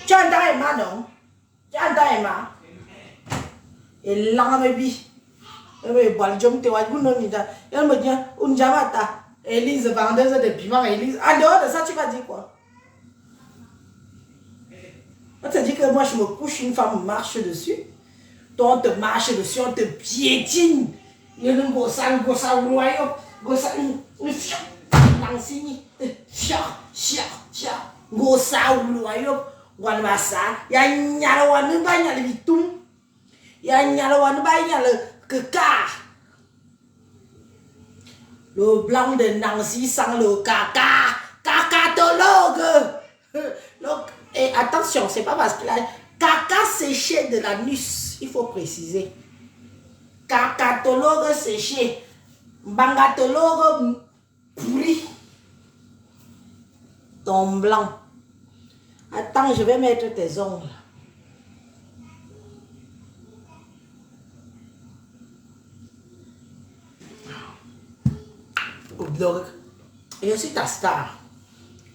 Tu entends Emma, non? Tu entends Emma? Et là, elle me dit, elle me dit, Unjamata, Élise, vendeuse de piment, Élise. En dehors de ça, tu vas dire quoi? On te dit que moi, je me couche, une femme marche dessus. Toi, on te marche dessus, on te piétine. Il y a un gossa, royaume, gossa, Nancy, gossa, royaume, wanmasa, ya nyala wanuba nyala bitum, ya nyala wanuba nyala keka. Le blanc de Nancy sans le caca, cacatologue. Et attention, c'est pas parce que la caca séché de l'anus, il faut préciser. Cacatologue séché, bangatologue pourri. Ton blanc. Attends, je vais mettre tes ongles. Et je suis ta star.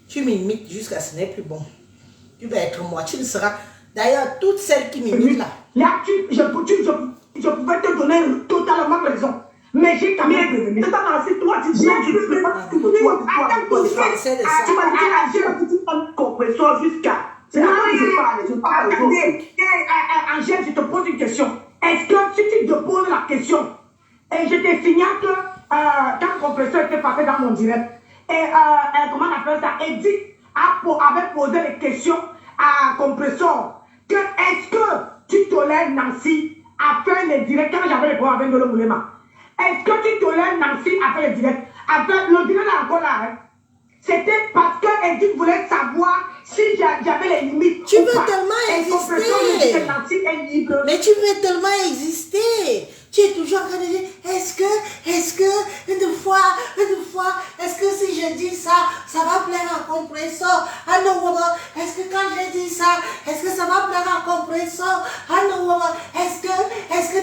Tu m'imites jusqu'à ce n'est plus bon. Tu vas être moi, tu le seras. D'ailleurs, toutes celles qui m'imitent là. Là, je pouvais te donner totalement raison. Mais j'ai quand même prévenu. C'est pas si toi, tu dis, tu ne peux pas tout de toi. Tu m'as dit, j'ai la petite compresseur jusqu'à. C'est à toi que je parle, je parle aux autres. Angèle, je te pose une question. Est-ce que si tu te poses la question, et je t'ai signé que quand le compresseur était passé dans mon direct, et comment on appelle ça, Edith avait posé les questions à compresseur, que est-ce que tu tolères Nancy à faire les directs quand j'avais les problèmes avec Ndolo Moulema? Est-ce que tu tolères Nancy à faire les directs? Avec le direct là encore là, hein? C'était parce que Edith voulait savoir si j'avais les limites. Tu veux tellement exister. Mais tu veux tellement exister. Tu es toujours en train de dire, est-ce que, une fois, est-ce que si je dis ça, ça va plaire à compresseur? Ah non, est-ce que quand je dis ça, est-ce que ça va plaire à compresseur? Ah non, est-ce que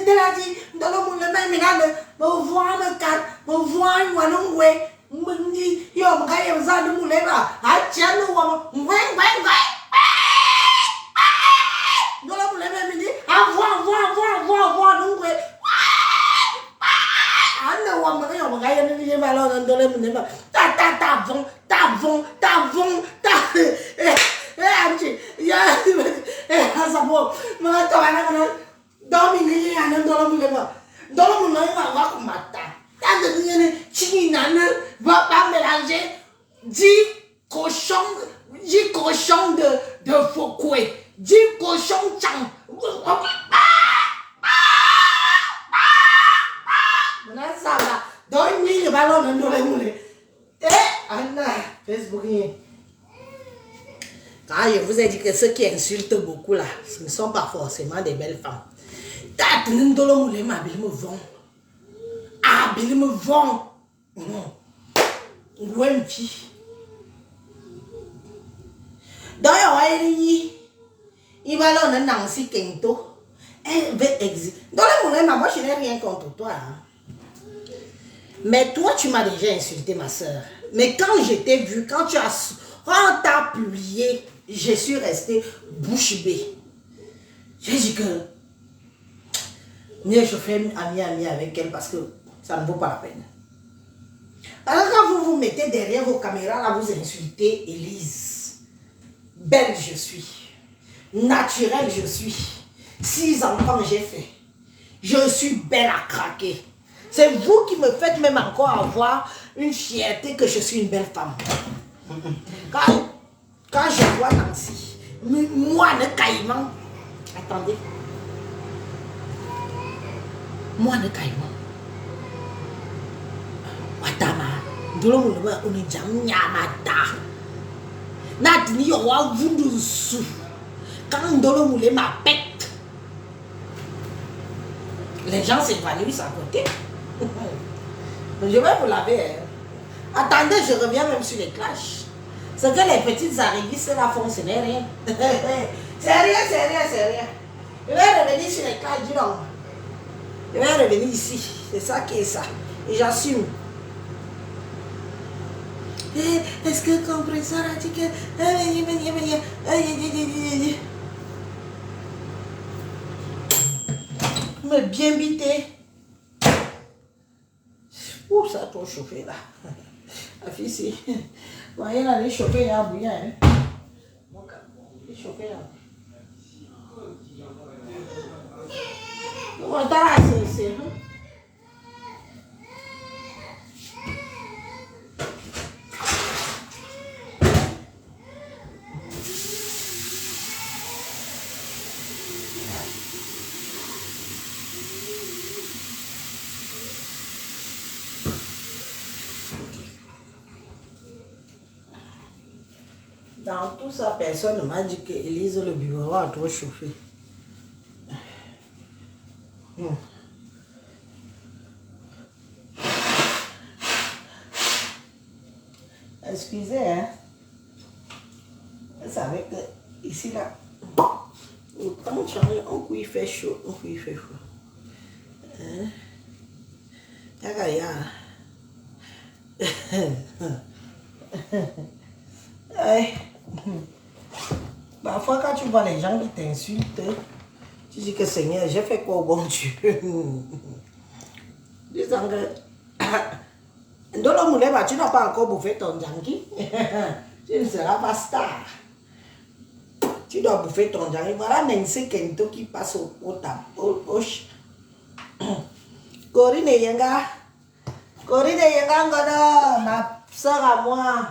tu l'as dit, dans le monde, même, me voir, me voir, me dit, yo, me ça de moulin là, ah tiens, nous, dans le monde, même, il dit, ah, voir, nous, dix cochons de Foucault, 10 cochons chang. Ça va. Donc, il va l'en donner. Eh, Anna, Facebook. Quand je vous ai dit que ceux qui insultent beaucoup là, ce ne sont pas forcément des belles femmes. T'as tenu de l'homme, les mabiles me vont. Ah, ils me vont. Ouais, fille. D'ailleurs, il va l'en Nancy Kento. Elle veut exister. Dans le moment, moi, je n'ai rien contre toi. Hein. Mais toi, tu m'as déjà insulté, ma soeur. Mais quand je t'ai vu, quand t'as publié, je suis restée bouche bée. J'ai dit que mieux je fais ami avec elle parce que ça ne vaut pas la peine. Alors quand vous vous mettez derrière vos caméras, là vous insultez Élise. Belle je suis. Naturelle je suis. 6 enfants j'ai fait. Je suis belle à craquer. C'est vous qui me faites même encore avoir une fierté que je suis une belle femme. Quand je vois Nancy, moi le caïman, attendez. Moi le caïman. Watama, ndolo mulema unijam nyamata. Natini yowa vundusu. Quand ndolo mulema pète, les gens s'évanouissent à côté. Je vais vous laver. Hein. Attendez, je reviens même sur les clashs. Ce que les petites arrivistes là font, ce n'est rien. C'est rien. Je vais revenir sur les clashs, dis donc. Je vais revenir ici. C'est ça qui est ça. Et j'assume. Est-ce que compresseur a dit que... Mais bien bité. Ouh, ça a trop chauffé là. La fille ici. Voyez là, les chauffés là, bouillant. Les chauffés là. Voilà, c'est... Dans tout ça, personne ne m'a dit que Élise le bureau a trop chauffé. Excusez, hein. Vous savez que ici, là, autant de changer, un coup il fait chaud, un coup il fait froid. Hein? Parfois, quand tu vois les gens qui t'insultent, tu dis que Seigneur, j'ai fait quoi au bon Dieu? Disons que dans le moulin, tu n'as pas encore bouffé ton janky. Tu ne seras pas star. Tu dois bouffer ton janky. Voilà Nancy Kento qui passe au table. Corinne Yenga. Corinne Yenga, ma soeur à moi.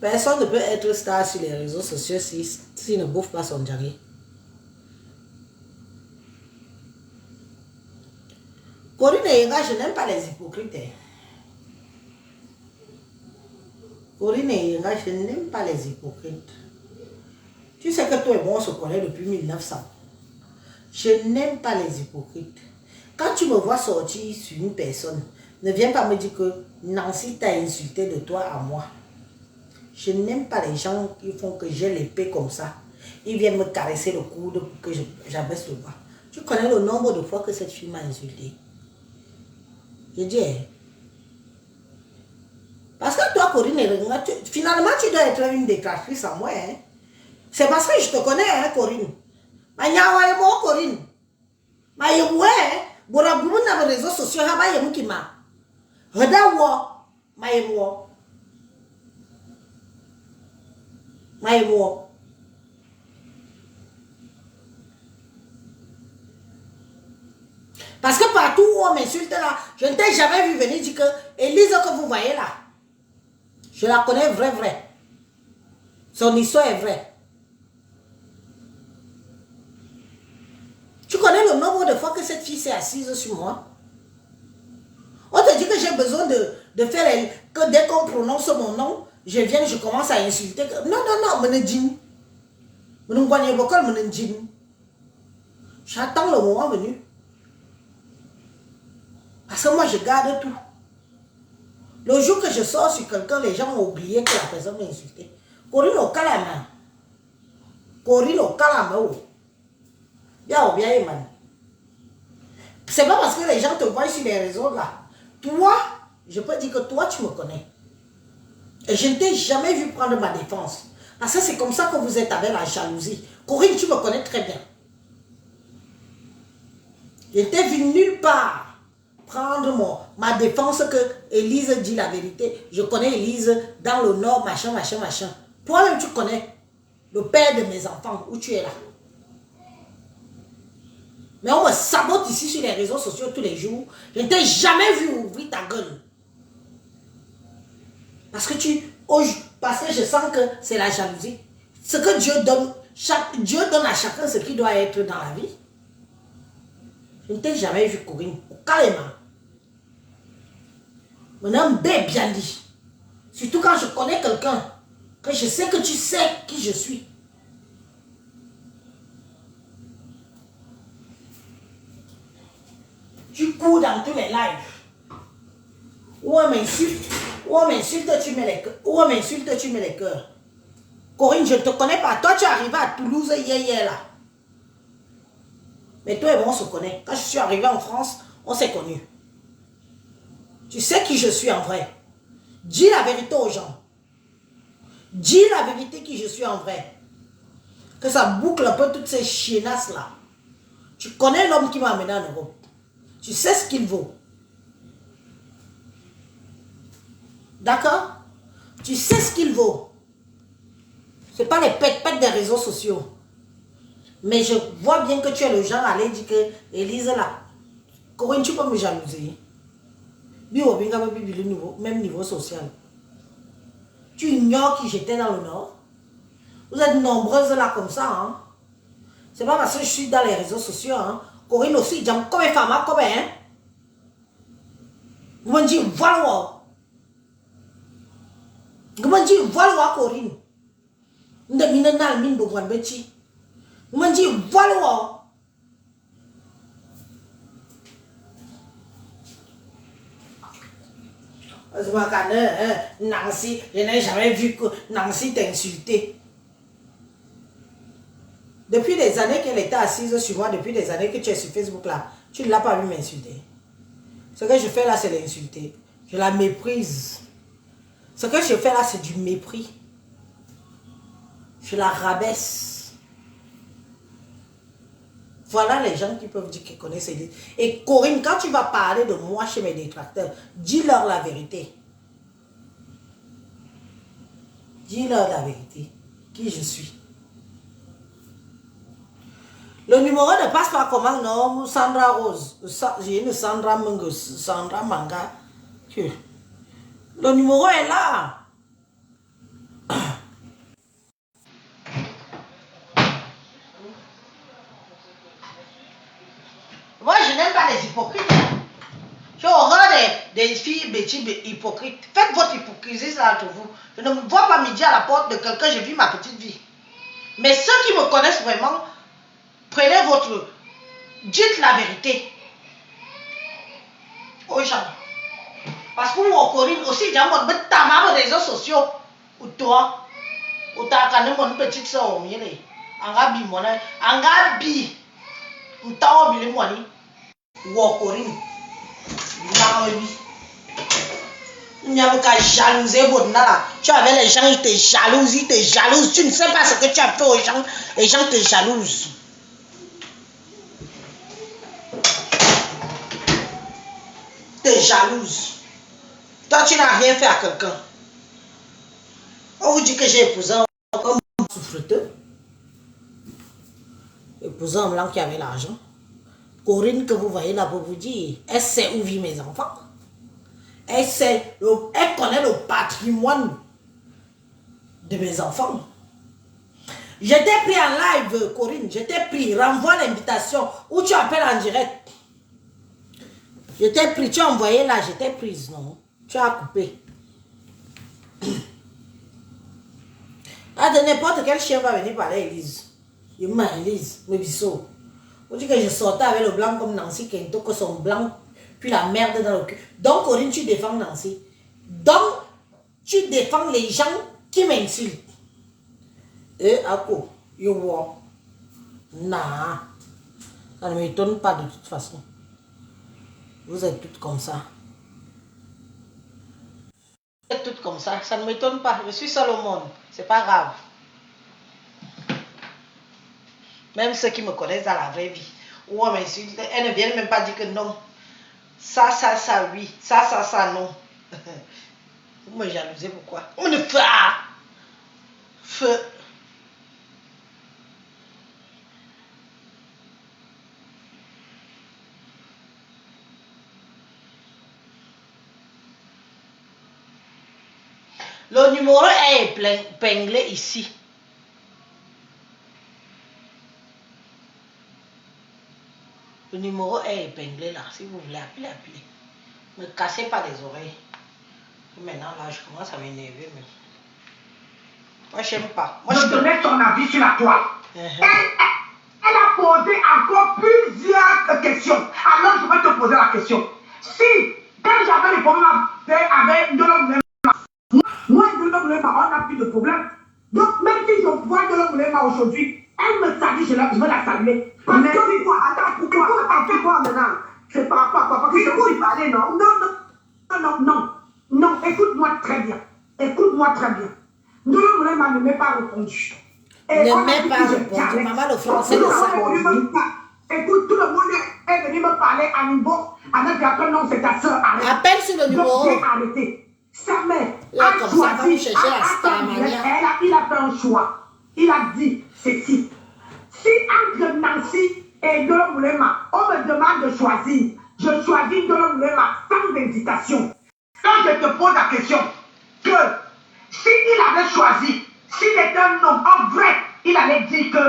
Personne ne peut être star sur les réseaux sociaux s'il ne bouffe pas son janky. Corinne Yenga, je n'aime pas les hypocrites. Corinne Yenga, je n'aime pas les hypocrites. Tu sais que toi et moi, on se connaît depuis 1900. Je n'aime pas les hypocrites. Quand tu me vois sortir sur une personne, ne viens pas me dire que Nancy t'a insulté de toi à moi. Je n'aime pas les gens qui font que j'ai l'épée comme ça. Ils viennent me caresser le coude pour que j'abaisse le bras. Tu connais le nombre de fois que cette fille m'a insulté. Je dis, parce que toi, Corinne, finalement, tu dois être une détractrice à moi. Hein. C'est parce que je te connais, hein, Corinne. Mais il y a moi, Corinne. Mais il y a moi, Bora Boubou dans les réseaux sociaux, il y a moi qui m'a. Regarde-moi, mais moi. Mais moi. Parce que partout où on m'insulte là, je ne t'ai jamais vu venir dire que Élise que vous voyez là, je la connais vrai. Son histoire est vraie. Tu connais le nombre de fois que cette fille s'est assise sur moi? On te dit que j'ai besoin de faire, que dès qu'on prononce mon nom, je viens, je commence à insulter. Non, me ne dis. Me ne connais pas, me ne dis. J'attends le moment venu. Parce que moi, je garde tout. Le jour que je sors sur quelqu'un, les gens ont oublié que la personne m'a insulté. Corinne au calme. Corinne au calame. Bien ou bien, man. C'est pas parce que les gens te voient sur les réseaux là. Toi, je peux dire que toi, tu me connais. Et je ne t'ai jamais vu prendre ma défense. Parce que c'est comme ça que vous êtes avec la jalousie. Corinne, tu me connais très bien. Je ne t'ai vu nulle part prendre ma défense que Élise dit la vérité. Je connais Élise dans le nord, machin. Toi-même, tu connais le père de mes enfants, où tu es là. Mais on me sabote ici sur les réseaux sociaux tous les jours. Je ne t'ai jamais vu ouvrir ta gueule. Parce que je sens que c'est la jalousie. Ce que Dieu donne à chacun ce qui doit être dans la vie. Je ne t'ai jamais vu courir. Carrément. Mon homme bien dit. Surtout quand je connais quelqu'un. Que je sais que tu sais qui je suis. Tu cours dans tous les lives. Ou on m'insulte, tu mets les cœurs. Ou on m'insulte, tu mets les cœurs. Corinne, je ne te connais pas. Toi, tu es arrivé à Toulouse hier là. Mais toi et moi, on se connaît. Quand je suis arrivé en France, on s'est connus. Tu sais qui je suis en vrai. Dis la vérité aux gens. Dis la vérité qui je suis en vrai. Que ça boucle un peu toutes ces chienasses là. Tu connais l'homme qui m'a amené en Europe. Tu sais ce qu'il vaut. D'accord? Tu sais ce qu'il vaut. Ce n'est pas les pètes des réseaux sociaux. Mais je vois bien que tu es le genre à aller dire que Élise là, Corinne, tu peux me jalouser. Même niveau social. Tu ignores qui j'étais dans le Nord. Vous êtes nombreuses là comme ça. Hein? C'est pas parce que je suis dans les réseaux sociaux. Hein? Corinne aussi, j'aime comme une femme, comme un. Vous me dites, voilà. Vous me dites, voilà, Corinne. Vous me dites, voilà. Vous me dites, voilà. Nancy, je n'ai jamais vu que Nancy t'insulter. Depuis des années qu'elle était assise sur moi, depuis des années que tu es sur Facebook là, tu ne l'as pas vu m'insulter. Ce que je fais là, c'est l'insulter. Je la méprise. Ce que je fais là, c'est du mépris. Je la rabaisse. Voilà les gens qui peuvent dire qu'ils connaissent Élise. Et Corinne, quand tu vas parler de moi chez mes détracteurs, dis-leur la vérité. Dis-leur la vérité. Qui je suis. Le numéro ne passe pas comment, non? Sandra Rose. J'ai une Sandra Mungus. Sandra Manga. Le numéro est là. Moi, je n'aime pas les hypocrites. J'ai horreur des filles bêtises hypocrites. Faites votre hypocrisie là entre vous. Je ne me vois pas midi à la porte de quelqu'un, j'ai vu ma petite vie. Mais ceux qui me connaissent vraiment, prenez votre... Dites la vérité aux gens. Parce que moi, Corinne, aussi, j'ai un peu de réseaux sociaux. Ou toi, ou ta canne, mon petite soeur, en Gabi, mon en Gabi, ou ta obile, moi, ou Corinne. Il n'y a qu'à jalouser, tu avais les gens, ils te jalousent, tu ne sais pas ce que tu as fait aux gens, les gens te jalousent. Te jalousent. Toi, tu n'as rien fait à quelqu'un. On vous dit que j'ai épousé un homme souffleteux. Épousé un blanc qui avait l'argent. Corinne, que vous voyez là pour vous dire, elle sait où vivent mes enfants. Elle connaît le patrimoine de mes enfants. Je t'ai pris en live, Corinne. Je t'ai pris. Renvoie l'invitation ou tu appelles en direct. Je t'ai pris. Tu as envoyé là. Je t'ai prise, non? Tu as coupé. Ah, de n'importe quel chien va venir parler à Élise. Il m'a Élise, le biseau. On dit que je sortais avec le blanc comme Nancy Kento, que son blanc, puis la merde dans le cul. Donc, Corinne, tu défends Nancy. Donc, tu défends les gens qui m'insultent. Et à quoi? Yo, wow. Nah. Ça ne m'étonne pas de toute façon. Vous êtes toutes comme ça. Vous êtes toutes comme ça. Ça ne m'étonne pas. Je suis seule au monde. C'est pas grave. Même ceux qui me connaissent dans la vraie vie. Ou on m'insulte, elles ne viennent même pas dire que non. Ça, oui. Ça, non. Vous me jalousez pourquoi? On ne fait pas. Feu. Le numéro est épinglé ici. Le numéro est épinglé là. Si vous voulez appeler, appelez. Ne cassez pas les oreilles. Maintenant là, je commence à m'énerver même. Moi, je n'aime pas. Moi, je donnais ton avis sur la toile. Elle a posé encore plusieurs questions. Alors, je vais te poser la question. Si, quand j'avais des problèmes avec Ndolo moi et Ndolo Moulema, on n'a plus de problème. Donc, même si je vois Ndolo Moulema aujourd'hui, elle me salue, je veux la saluer. Parce que pourquoi? Attends, pourquoi maintenant? C'est par rapport à papa que je veux parler, non? Non, écoute-moi très bien. Ndolo Moulema ne m'est pas répondu. Ne m'est pas répondu. Maman, le français, le ça. Écoute, tout le monde est venu me parler à niveau. Avec la non, c'est ta soeur. Appelle sur le numéro. J'ai arrêté. Sa mère a choisi. Il a fait un choix. Il a dit ceci. Si entre Nancy et Ndolo Moulema, on me demande de choisir, je choisis Ndolo Moulema sans hésitation. Quand je te pose la question, que s'il avait choisi, s'il était un homme, en vrai, il allait dire que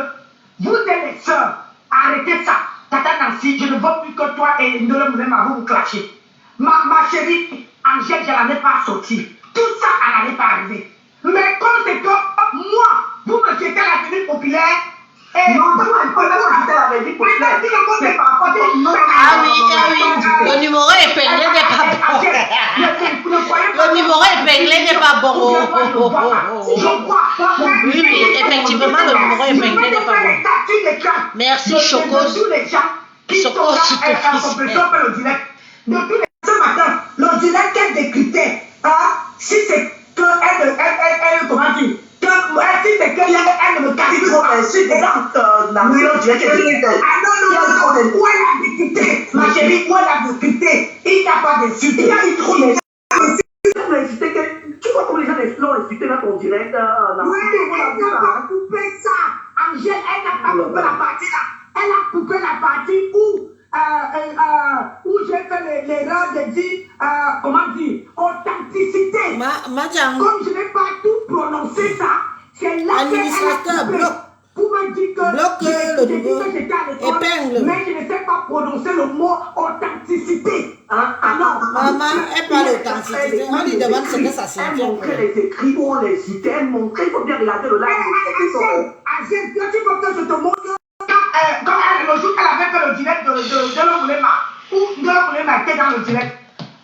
vous êtes les sœurs, arrêtez ça. Tata Nancy, je ne veux plus que toi et Ndolo Moulema vous clashez. Ma chérie, Angèle, je n'allais pas sortir. Tout ça, elle n'allait pas arriver. Mais comme c'est que moi, vous me jetez la venue populaire. Et non, vous me jetez la venue populaire. Ah oui. Le numéro épinglé n'est pas bon. Le numéro épinglé n'est pas bon. Oui, effectivement, le numéro épinglé n'est pas bon. Merci, Chocos. Chocos, ce matin, le direct qu'elle décryptait, si c'est qu'elle, comment dire, si c'est qu'elle ne me casse pas, si c'est où elle a décrypté, ma chérie, où elle a décrypté, il n'y a pas de suite, il y a eu trop de tu vois comment les gens l'ont insulté dans ton direct. Oui, elle n'a pas coupé ça. Angèle, elle n'a pas coupé la partie là. Elle a coupé la partie où j'ai fait l'erreur de dire, comment dire, authenticité. Comme je n'ai pas tout prononcé ça, c'est là qu'elle a coupé. Vous me dites que j'ai dit que j'étais à l'école, mais je ne sais pas prononcer le mot authenticité. Non, maman, elle parle d'authenticité. On lui demande ce que ça signifie. Elle montrait les écrits où on les citait, elle montrait, il faut bien regarder le live. Agène, tu veux que je te montre comme le jour qu'elle avait fait le direct de Ndolo Moulema, où Ndolo Moulema était dans le direct,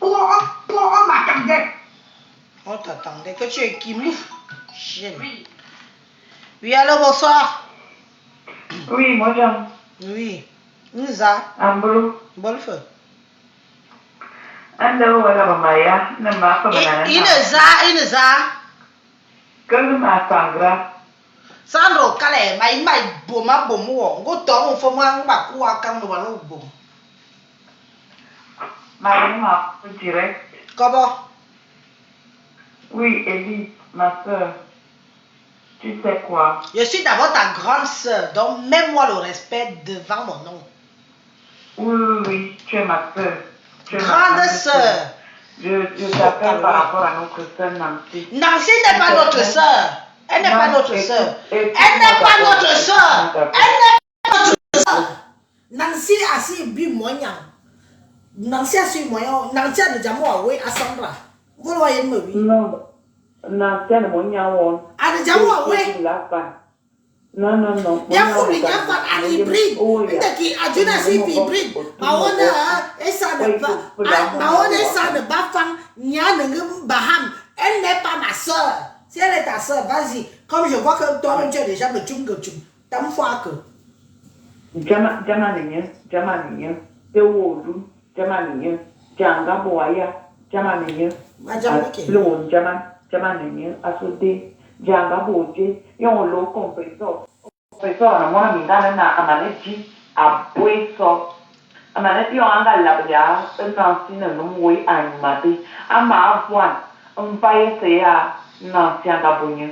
où on m'attendait. On t'attendait, que tu es Kimou. Oui, allô, bonsoir. Oui, moi j'aime. Oui. Nza. Ambolo. Bolfe. Ando wala mamaya, na mapa banana. Ineza. Kalau mapangra. Sandro kale mai boma bomo ngo to mo fo mo ba ku aka mo ba no bom. Marie m'a direct. Comment? Oui, Ellie, ma soeur. Tu sais quoi? Je suis d'abord ta grande soeur, donc mets-moi le respect devant mon nom. Oui, tu es ma soeur. Grande soeur. Je t'appelle par rapport à notre soeur Nancy. Nancy n'est pas notre soeur. Elle n'est pas notre soeur. Elle n'est pas notre soeur. Elle n'est pas notre soeur. Nancy a su bu moyen. Nancy a su moyen. Nancy a déjà moi oui à Sandra. Vous voyez me oui. Non. Nancy a moyen on. A déjà moi oui. Non. Bien fou, il y a pas un hybride. Qui a dû naître hybride. Maona et ça ne pas. Maona et ça ne pas femme. Nya ne baham. Elle n'est pas ma soeur. Si elle est ta soeur, vas-y. Comme je vois que toi-même tu es déjà le tchum. T'as une fois que. Jamaninya, Tewolu, Jamaninya, Janga Boya, Jamaninya, Loan Jamaninya, Asude, Janga Boje, Yon Low Compressor. Compressor, and one of me, Amanetti, a Bueso. Amanetti on the Labia, and Nancy and Way and Mati, a Marv one, Fire say, Nancy and Gabunya.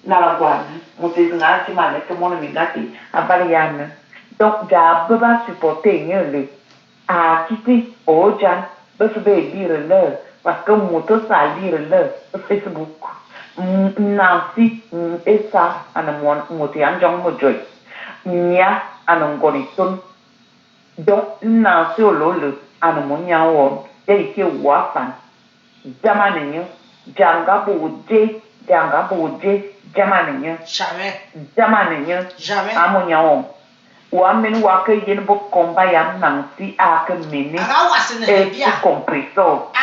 Nalaguane, Montezunati, Manette, Monomigati, a Bariana. Donc, j'ai pas supporté le à quitter au Jan, parce que lire le, parce que moto ça lire le Facebook. Nancy, et ça, à mon moté en jong mojoy. Nia, à non goriton. Donc, Nancy au lolo, à mon yaon, et qui wafan. Jamanio, Janga Boudé, Jamanio. Jamais. À mon yaon. Wamen wake yen bo komba ya nansi a ke mene e compressor a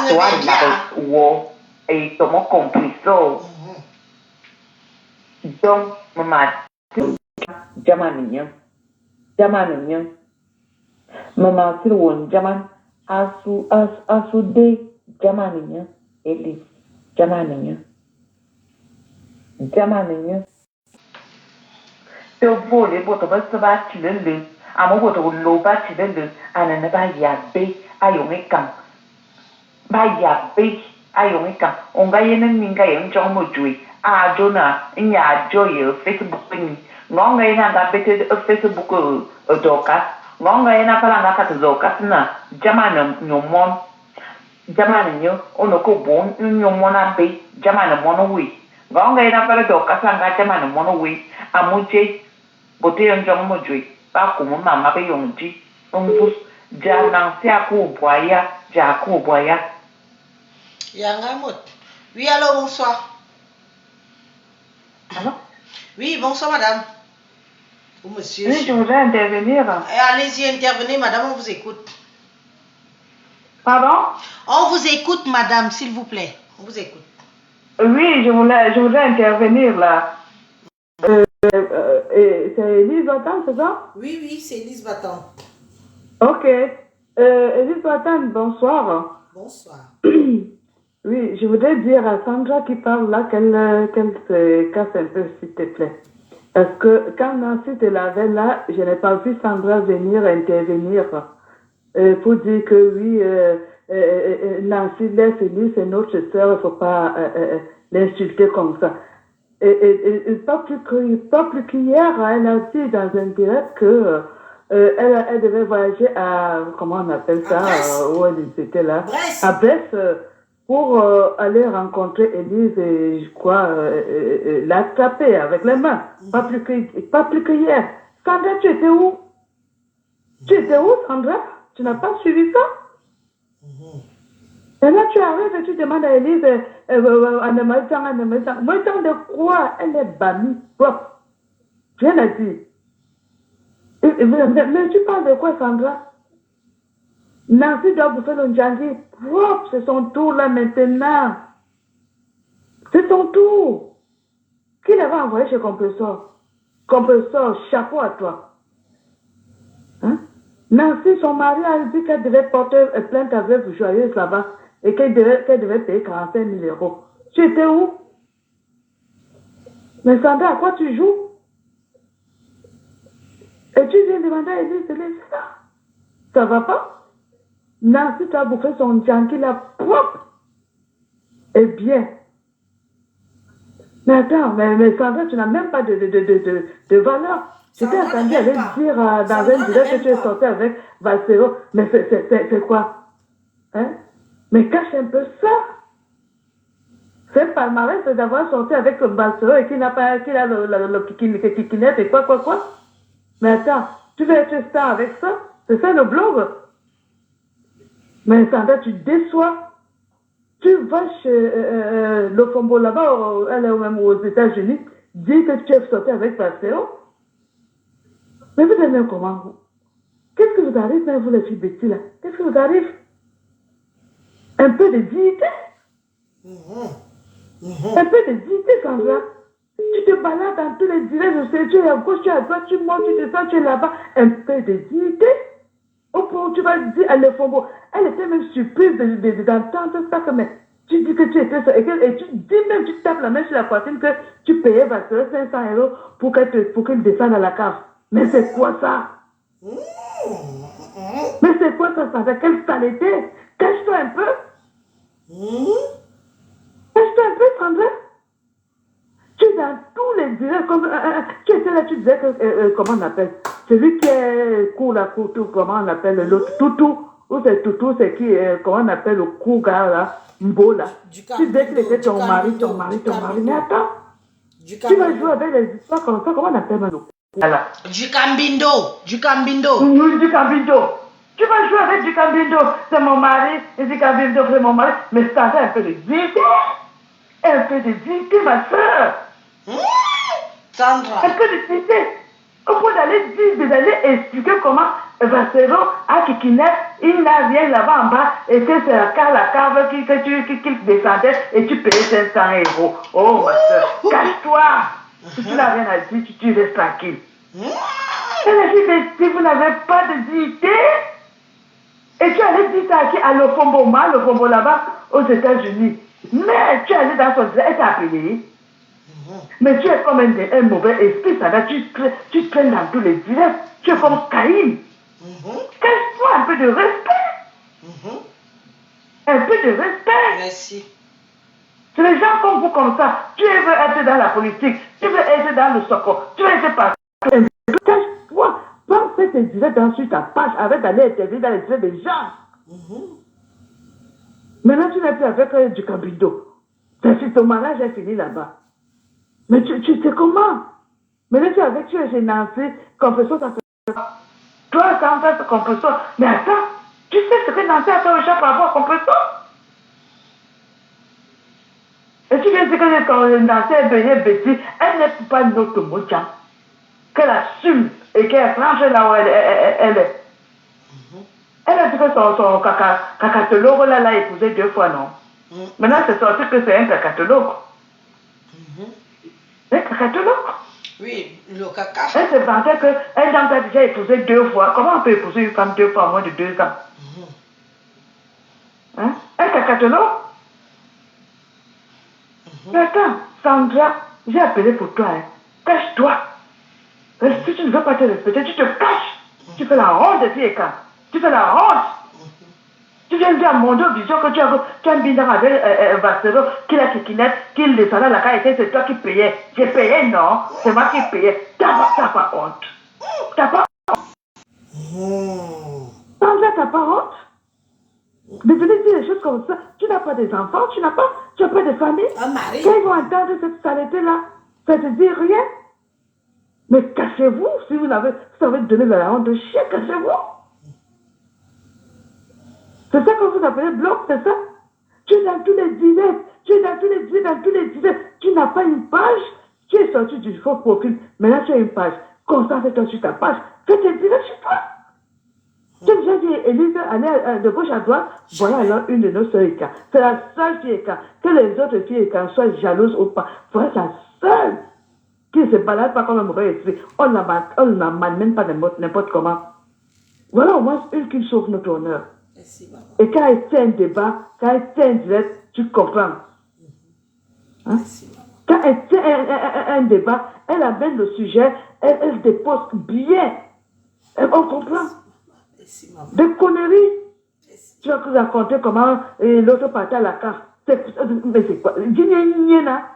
toa la wo e tomo compressor donc mama jamaninya mama sir won jaman asu de jamaninya eli jamaninya te vole boto ba se ba ti le amo boto lo ba ti le ana na ba ya be ayong ikam ba ya be ayong ikam onga yene ninga yen jong mo jui a jona nya joye Facebook ni ngonga ina ga bete Facebook doka ngonga ina pala na ka doka na jamana nyomon jamana nyo onoko bon nyomona be jamana mono wi ngonga ina pala doka sanga jamana mono wi amuje bote yon jong mo jui ba ko mo mama be yong ji ongus ja nang sia ko boya Yanga mot. Oui, allô, bonsoir. Alors? Oui, bonsoir, madame. Ou monsieur. Oui, je voudrais intervenir. Allez-y, intervenez, madame, on vous écoute. Pardon? On vous écoute, madame, s'il vous plaît. On vous écoute. Oui, je voudrais intervenir là. C'est Elise Batan, c'est ça? Oui, c'est Elise Batan. Ok. Elise Batan, bonsoir. Bonsoir. Oui, je voudrais dire à Sandra qui parle là qu'elle se casse un peu, s'il te plaît. Parce que quand Nancy te l'avait là, je n'ai pas vu Sandra venir intervenir pour dire que oui, Nancy laisse Elise, c'est notre sœur, il ne faut pas l'insulter comme ça. Et pas plus qu'hier, elle a dit dans un direct que elle devait voyager à, comment on appelle ça, où elle était là, Brest. à Brest, pour aller rencontrer Elise et je crois la taper avec les mains. Pas plus que hier. Sandra, tu étais où? Sandra? Tu n'as pas suivi ça? Et là, tu arrives et tu demandes à Elise, moi, de quoi? Elle est bannie. Rien à dire. Mais tu parles de quoi, Sandra? Nancy doit bouffer le Ndjangi. C'est son tour là maintenant. C'est son tour. Qui l'avait envoyé chez Compressor? Compressor, chapeau à toi. Hein? Nancy, son mari a dit qu'elle devait porter plainte à Veuve Joyeuse là-bas et qu'elle devait payer 45 000 €. Tu étais où? Mais Sandra, à quoi tu joues? Et tu viens demander à Elise de laisser ça? Ça va pas? Nancy, tu as bouffé son Djangi là propre. Eh bien. Mais attends, mais Sandra, tu n'as même pas de valeur. Je t'ai entendu aller dire dans un direct que tu es sorti avec Valsero. Mais c'est quoi? Hein? Mais cache un peu ça. C'est palmarès d'avoir sorti avec Valsero et qui n'a pas, qui a le kikinette et quoi. Mais attends, tu veux être star avec ça? C'est ça le blog? Mais Sandra, tu déçois. Tu vas chez Lofombo là-bas, elle est même aux États-Unis, dis que tu es sorti avec Valsero. Mais vous aimez comment? Qu'est-ce que vous arrive, même vous les filles bêtises là? Qu'est-ce que vous arrive? Un peu de dignité? Un peu de dignité, Sandra. Tu te balades dans tous les directs, je sais, tu es à gauche, tu es à droite, tu montes, tu descends, tu es là-bas. Un peu de dignité. Au point où tu vas dire à l'Efombo, elle était même surprise d'entendre ça, que mais tu dis que tu étais ça, et tu dis même, tu tapes la main sur la poitrine que tu payais 500 € pour qu'elle descende à la cave. Mais c'est quoi ça? Mais c'est quoi ça? Ça fait quelle saleté? Cache-toi un peu. Cache-toi un peu, Sandra. Tu es dans tous les directs, comme tu étais là, tu disais que, comment on appelle? Celui qui est court, la couteau, comment on appelle l'autre? Toutou. Ou c'est Toutou, c'est qui, comment on appelle le court gars là? Mbo là. Tu disais qu'il était ton mari. Mais attends. Tu vas jouer avec les histoires comme ça, comment on appelle le voilà. Du Cambindo. Du Cambindo. Tu vas jouer avec du Cambindo. C'est mon mari. Et du Cambindo, c'est mon mari. Mais ça fait un peu de dignité. Un peu de dignité, ma soeur. Sandra. Un peu de dignité. Au point d'aller expliquer comment Vassero à Kikinet, il n'a rien là-bas en bas et que c'est la cave qui descendait et tu payais 500 €. Oh, ma soeur, cache-toi. Si tu n'as rien à dire, tu restes tranquille. Elle a dit, si vous n'avez pas de dignité, et tu allais dire ça à qui? À l'Ofombo là-bas, aux États-Unis. Mais tu allais dans son direct, elle t'a appelé. Mais tu es comme un mauvais esprit, ça va, tu traînes dans tous les directs. Tu es comme Caïn. Cache-toi un peu de respect. Un peu de respect. Merci. C'est les gens comme vous comme ça. Tu veux être dans la politique, tu veux être dans le soco, tu veux être parti. Cache-toi. Va faire tes directs sur ta page avec d'aller interviewer dans les directs des gens. Maintenant, tu n'es plus avec du Cambindo. Ton mariage est fini là-bas. Mais tu sais comment? Maintenant, tu es chez Nancy, compression, ça fait. Toi, ça en fait compression. Mais attends, tu sais ce que Nancy a fait au chat par rapport à compression? Et tu viens de dire que quand Nancy est venue bêtise, elle n'est pas notre mocha. Qu'elle assume et qu'elle franche là où elle est. Elle a dit que son cacatologue là l'a épousé 2 fois, non? Maintenant, c'est sorti que c'est un cacatologue. Un cacatologue? Oui, le caca. Elle se vantait qu'elle a déjà épousé 2 fois. Comment on peut épouser une femme 2 fois en moins de 2 ans? Hein? Un cacatologue? Mais attends, Sandra, j'ai appelé pour toi. Hein. Cache-toi. Si tu ne veux pas te respecter, tu te caches. Tu fais la honte de Fieka. Tu fais la honte. Tu viens dire à mon Dieu, vision que tu as un bidon avec Vassero, qu'il a kikinette, qu'il descendait à la qualité, c'est toi qui payais. J'ai payé, non. C'est moi qui payais. T'as pas honte. T'as pas honte. Sandra, t'as pas honte? De venir dire des choses comme ça. Tu n'as pas des enfants, tu n'as pas de famille. Un mari. Quand ils vont entendre cette saleté-là, ça te dit rien. Mais cachez-vous, si vous savez donner de la honte de chien, cachez-vous. C'est ça que vous appelez bloc, c'est ça? Tu es dans tous les directs, tu n'as pas une page, tu es sorti du faux profil, maintenant tu as une page. Concentre-toi sur ta page, fais tes directs chez toi. Tu as déjà dit, Élise, allez de gauche à droite, voilà alors une de nos sœurs Eka. C'est la seule fille Eka. Que les autres filles Eka soient jalouses ou pas, voilà la seule qui ne se balade pas comme un mauvais esprit. On ne m'amène pas n'importe comment. Voilà au moins une qui sauve notre honneur. Merci, maman. Et quand elle tient un débat, quand elle tient un direct, tu comprends. Hein? Merci, maman. Quand elle tient un débat, elle amène le sujet, elle se dépose bien. On comprend. Merci, maman. Des conneries. Merci. Tu vas te raconter comment l'autre partait à la carte. Mais c'est quoi? Dis-moi, là.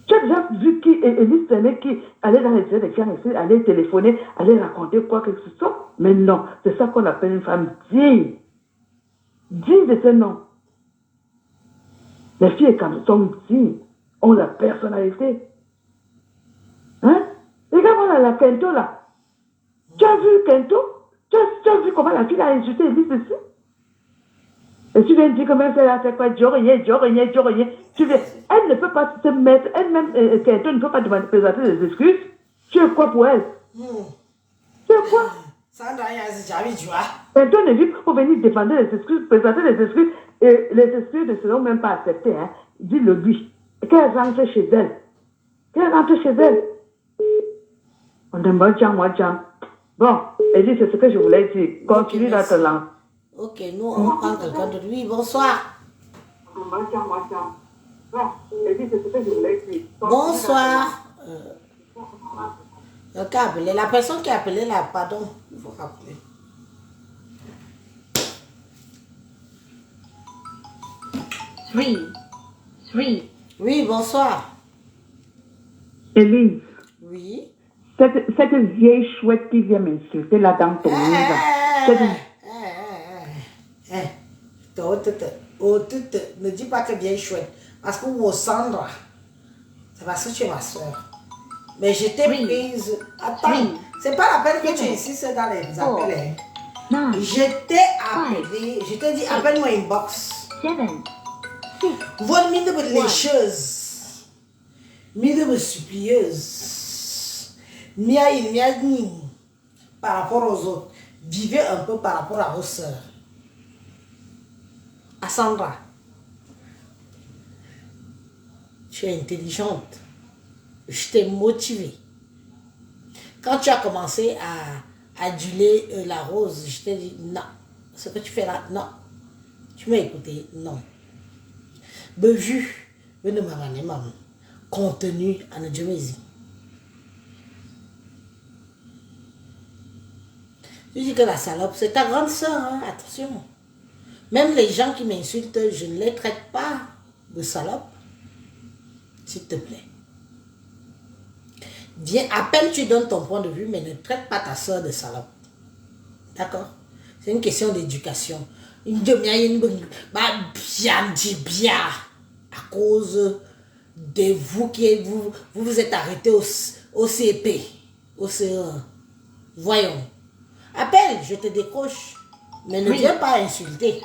Tu as déjà vu qui Élise Téné qui allait dans les directs des gens, allait téléphoner, allait raconter quoi que ce soit? Mais non, c'est ça qu'on appelle une femme digne. Digne de ce nom. Les filles sont dignes, ont la personnalité. Hein? Regarde-moi la Kento là. Tu as vu Kento? Tu as vu comment la fille a insulté Élise ici? Et tu viens de dire que même si elle a fait quoi, Diorien. Tu viens, elle ne peut pas se mettre, elle-même, Kento ne peut pas demander présenter des excuses. Tu es quoi pour elle? Tu es quoi? Sandra, il y a un jamais, tu vois. Kento ne vit pas pour venir défendre les excuses, présenter les excuses, et les excuses ne seront même pas acceptées. Hein. Dis-le lui. Qu'elle rentre chez elle. Qu'elle rentre chez elle. On demande moi, Jean. Bon, elle dit, c'est ce que je voulais dire. Continue dans ta langue. Ok, nous, on prend quelqu'un de lui. Bonsoir. Bonsoir. La personne qui a appelé là, pardon, il faut rappeler. Three. Oui, bonsoir. Élise. Oui. Cette vieille chouette qui vient m'insulter là dans ton livre. Ne dis pas que vieille chouette. Parce que vous, Sandra, c'est parce que tu es ma soeur. Mais je t'ai prise. Attends, c'est pas la peine que tu insistes dans les appels. Je t'ai appelé, je t'ai dit appelle-moi inbox. Votre mine de lécheuse, mine de supplieuse, par rapport aux autres. Vivez un peu par rapport à vos soeurs. À Sandra, tu es intelligente. Je t'ai motivée. Quand tu as commencé à aduler la rose, je t'ai dit non. Ce que tu fais là, non. Tu m'as écouté, non. Bevu, venez m'amener maman. Contenu à notre Dieu. Tu dis que la salope, c'est ta grande soeur, hein? Attention. Même les gens qui m'insultent, je ne les traite pas de salope. S'il te plaît. Viens, appelle, tu donnes ton point de vue, mais ne traite pas ta soeur de salope. D'accord? C'est une question d'éducation. Bien, à cause de vous qui vous êtes arrêté au CP, au CE1. Voyons. Appelle, je te décroche. Mais ne viens pas insulter.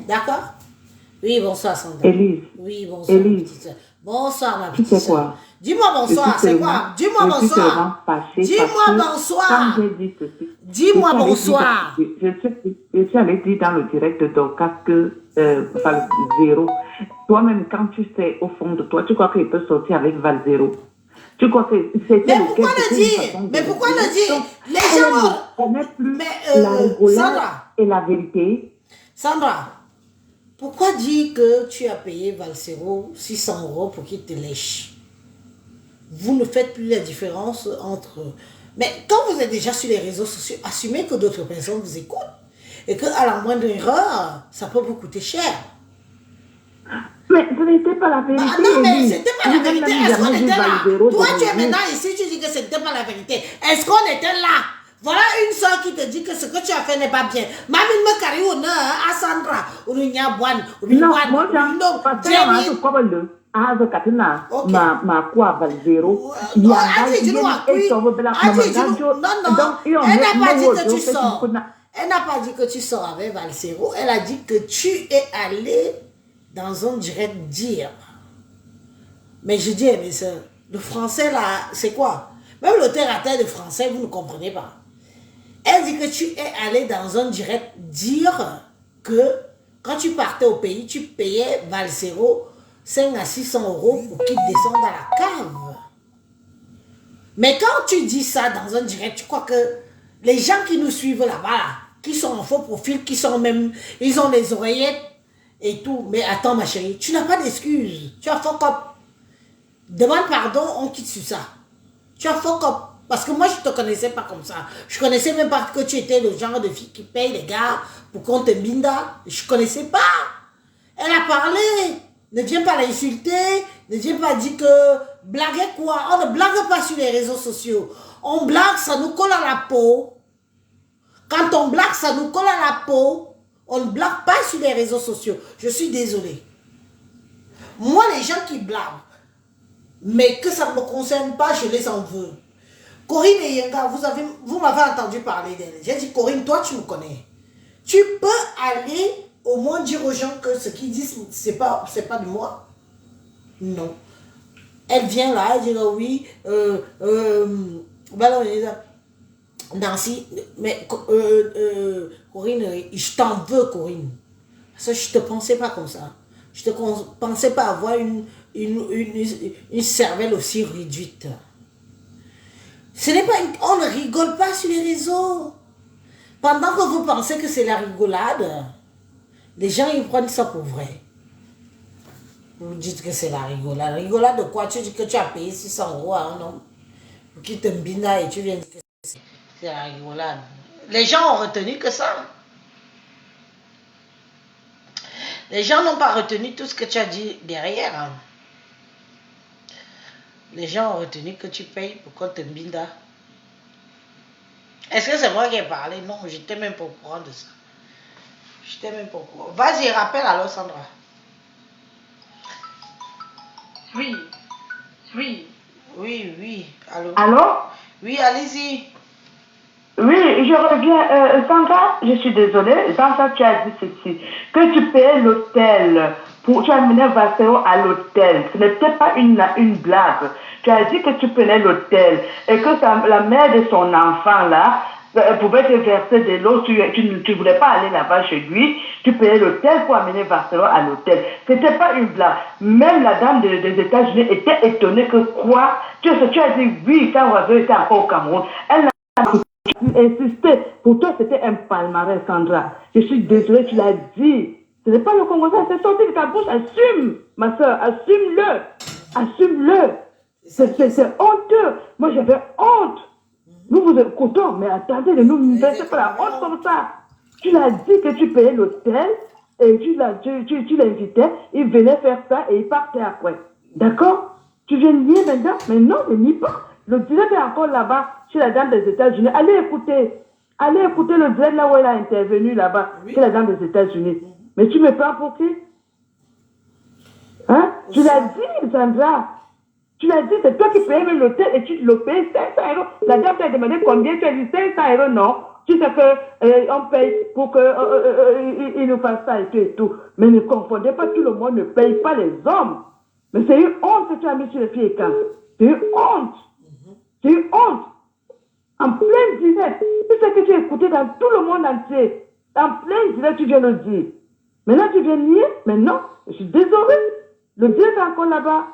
D'accord? Oui, bonsoir Sandra. Élise. Oui, bonsoir. Élise. Bonsoir ma petite C'est quoi? Dis-moi bonsoir, c'est quoi? Dis-moi bonsoir. Dis-moi bonsoir. Dis-moi bonsoir. Je suis allée dire dans le direct de Dorcas que Val Zéro, toi-même quand tu sais au fond de toi, tu crois qu'il peut sortir avec Val Zéro. Tu crois que c'est... Mais pourquoi le dire? Mais pourquoi le dire? Les gens ne connaissent plus la rigolade et la vérité. Sandra, pourquoi dire que tu as payé Valsero 600 € pour qu'il te lèche? Vous ne faites plus la différence entre... Mais quand vous êtes déjà sur les réseaux sociaux, assumez que d'autres personnes vous écoutent. Et qu'à la moindre erreur, ça peut vous coûter cher. Mais ce n'était pas la vérité. Ah non, mais c'était pas la vérité. Est-ce qu'on était là? Toi, tu es maintenant ici, tu dis que c'était pas la vérité. Est-ce qu'on était là? Voilà une soeur qui te dit que ce que tu as fait n'est pas bien. Mamie me carry au nom à Sandra. Ou n'y a boine. Non, moi, parce que ma quoi Valzero. Elle n'a pas dit que tu sors. Elle n'a pas dit que tu sors avec Valsero. Elle a dit que tu es allé dans un direct dire. Mais je dis, mes soeurs, le français là, c'est quoi? Même le terre à terre de français, vous ne comprenez pas. Elle dit que tu es allé dans un direct dire que quand tu partais au pays, tu payais Valsero 500 à 600 € pour qu'il descende dans la cave. Mais quand tu dis ça dans un direct, tu crois que les gens qui nous suivent là-bas, qui sont en faux profil, qui sont même, ils ont des oreillettes et tout. Mais attends ma chérie, tu n'as pas d'excuses. Tu as fuck up. Demande pardon, on quitte sur ça. Tu as fuck up. Parce que moi, je ne te connaissais pas comme ça. Je ne connaissais même pas que tu étais le genre de fille qui paye les gars pour qu'on te binda. Je ne connaissais pas. Elle a parlé. Ne viens pas l'insulter. Ne viens pas dire que... Blaguer quoi? On ne blague pas sur les réseaux sociaux. On blague, ça nous colle à la peau. Quand on blague, ça nous colle à la peau. On ne blague pas sur les réseaux sociaux. Je suis désolée. Moi, les gens qui blaguent, mais que ça ne me concerne pas, je les en veux. Corinne et Yenga, vous m'avez entendu parler d'elle. J'ai dit, Corinne, toi, tu me connais. Tu peux aller au moins dire aux gens que ce qu'ils disent, c'est pas de moi. Non. Elle vient là, elle dit, oui, Nancy, mais Corinne, je t'en veux, Corinne. Parce que je ne te pensais pas comme ça. Je ne pensais pas avoir une cervelle aussi réduite. Ce n'est pas on ne rigole pas sur les réseaux. Pendant que vous pensez que c'est la rigolade, les gens ils prennent ça pour vrai. Vous dites que c'est la rigolade. Rigolade de quoi? Tu dis que tu as payé 600 € à un homme pour qu'il te mbina et tu viens dire que c'est la rigolade. Les gens ont retenu que ça. Les gens n'ont pas retenu tout ce que tu as dit derrière. Les gens ont retenu que tu payes pour qu'on te mbinda. Est-ce que c'est moi qui ai parlé? Non, je n'étais même pas au courant de ça. Je n'étais même pas au courant. Vas-y, rappelle alors, Sandra. Oui. Oui. Allô? Allô? Oui, allez-y. Oui, je reviens. Sandra, je suis désolée. Sandra, tu as dit ceci. Que tu payais l'hôtel. Tu as mené Vassero à l'hôtel. Ce n'était pas une blague. Tu as dit que tu prenais l'hôtel. Et que la mère de son enfant, là, pouvait te verser de l'eau. Tu ne voulais pas aller là-bas chez lui. Tu payais l'hôtel pour amener Vassero à l'hôtel. Ce n'était pas une blague. Même la dame des États-Unis était étonnée que quoi? Tu as dit oui, quand Vassero était encore au Cameroun. Elle tu insistais. Pour toi, c'était un palmarès, Sandra. Je suis désolée, tu l'as dit. Ce n'est pas le Congolais, c'est sorti de ta bouche. Assume, ma soeur, assume-le. Assume-le. C'est honteux. Moi, j'avais honte. Nous vous écoutons, mais attendez, ne nous mettez pas la honte comme ça. Tu l'as dit que tu payais l'hôtel et tu l'invitais. Il venait faire ça et il partait après. D'accord? Tu viens nier maintenant? Mais non, ne nie pas. Le direct est encore là-bas, chez la dame des États-Unis. Allez écouter le direct là où elle a intervenu là-bas, chez la dame des États-Unis. Mais tu me prends pour qui? Hein? Tu l'as dit, Sandra. Tu l'as dit, c'est toi qui payais même l'hôtel et tu le payes 500 €. La dame t'a demandé combien, tu as dit 500 €, non? Tu sais qu'on paye pour qu'il nous fasse ça et tout. Mais ne confondez pas, tout le monde ne paye pas les hommes. Mais c'est une honte que tu as mis sur les filles et quand. C'est une honte. C'est une honte. En plein direct. Tu sais que tu as écouté dans tout le monde entier. En plein direct, tu viens le dire. Maintenant, tu viens nier. Mais non, je suis désolée. Le direct est encore là-bas.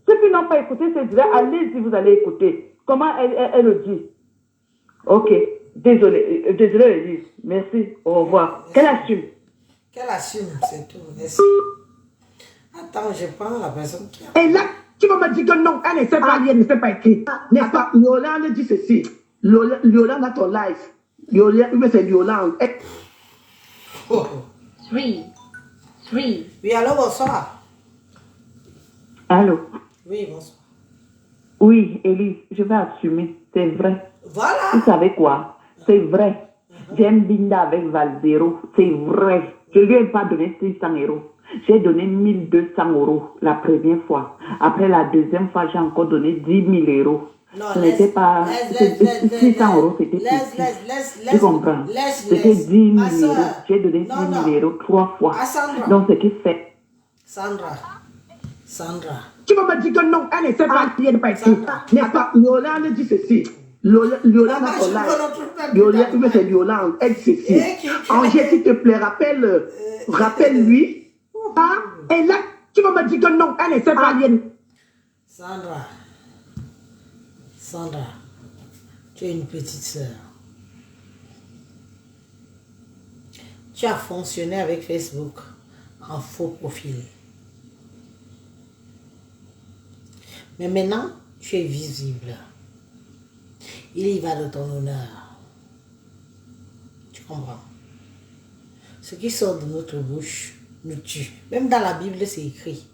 Ceux qui n'ont pas écouté ce direct, allez-y, vous allez écouter. Comment elle le dit. Ok. Désolée, Elise. Merci. Au revoir. Qu'elle assume. Qu'elle assume, c'est tout. Merci. Attends, je prends la personne qui a... Et là, tu vas me dire que non, elle ne sait pas lire, elle ne sait pas écrire. N'est-ce pas? Yolande dit ceci. Yolande a ton live. Yolande, c'est Yolande. Oui, allô, bonsoir. Allô? Oui, bonsoir. Oui, Élise, je vais assumer. C'est vrai. Voilà. Vous savez quoi? C'est vrai. J'aime Binda avec Valzero. C'est vrai. Je ne lui ai pas donné 600 €. J'ai donné 1200 € la première fois. Après la deuxième fois, j'ai encore donné 10 000 €. Non, ce n'était pas 600 €, c'était petit. Tu comprends? C'était 10 000 €. J'ai donné 10 000 € 3 fois. Donc, ce qui fait... Sandra. Tu vas me dire que non, elle ne sait pas lire, elle ne sait pas écrire. N'est-ce pas? Yolande dit ceci. Yolande a ton live. Yolande, c'est Yolande. Elle dit ceci. Angers, s'il te plaît, rappelle-lui. Et là, tu vas me dire que non, elle ne sait pas lire. Sandra, tu es une petite sœur. Tu as fonctionné avec Facebook en faux profil. Mais maintenant, tu es visible. Il y va de ton honneur. Tu comprends? Ce qui sort de notre bouche nous tue. Même dans la Bible, c'est écrit.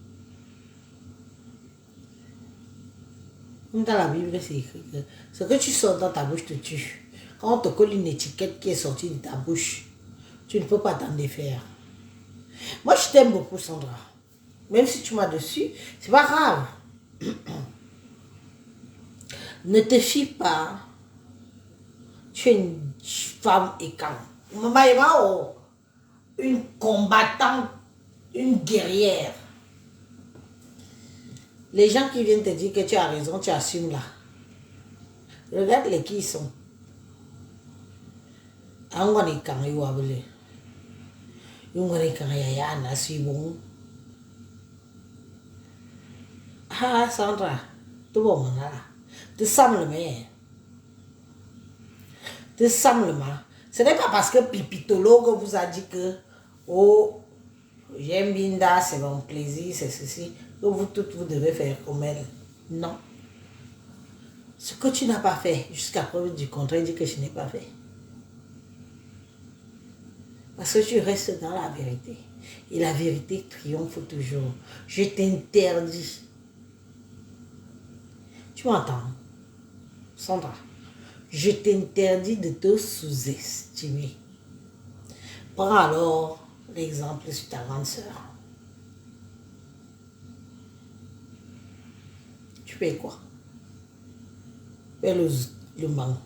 Même dans la Bible, c'est écrit que ce que tu sors dans ta bouche te tue. Quand on te colle une étiquette qui est sortie de ta bouche, tu ne peux pas t'en défaire. Moi, je t'aime beaucoup, Sandra. Même si tu m'as dessus, c'est pas grave. Ne te fie pas. Tu es une femme écante. Une combattante, une guerrière. Les gens qui viennent te dire que tu as raison, tu assumes là. Regarde les qui ils sont. Ah, Sandra, tout bon, là. Tu sembles mais. Tu sembles mal. Ce n'est pas parce que Pipitologue vous a dit que, oh, j'aime Binda, c'est mon plaisir, c'est ceci, que vous toutes vous devez faire comme elle. Non. Ce que tu n'as pas fait, jusqu'à preuve du contraire, dit que je n'ai pas fait. Parce que tu restes dans la vérité. Et la vérité triomphe toujours. Je t'interdis. Tu m'entends, Sandra? Je t'interdis de te sous-estimer. Prends alors l'exemple sur ta grande sœur. Tu fais quoi? Tu fais le banc.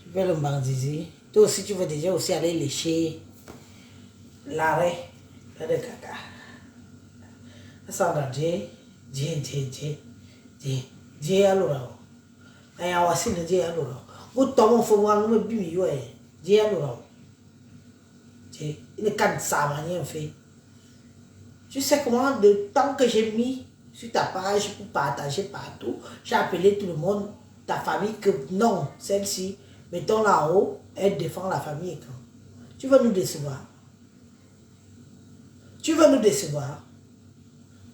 Tu fais le bandizi. Toi aussi, tu veux déjà aussi aller lécher l'arrêt de caca. Sandra, Dieu, alors. I was in the Dieu, alors. Good Tom for one will be you, Dieu, alors. Il ne canne ça, rien fait. Tu sais comment, de temps que j'ai mis sur ta page pour partager partout, j'ai appelé tout le monde, ta famille, que non, celle-ci, mettons là-haut, elle défend la famille. Quand tu veux nous décevoir. Tu veux nous décevoir.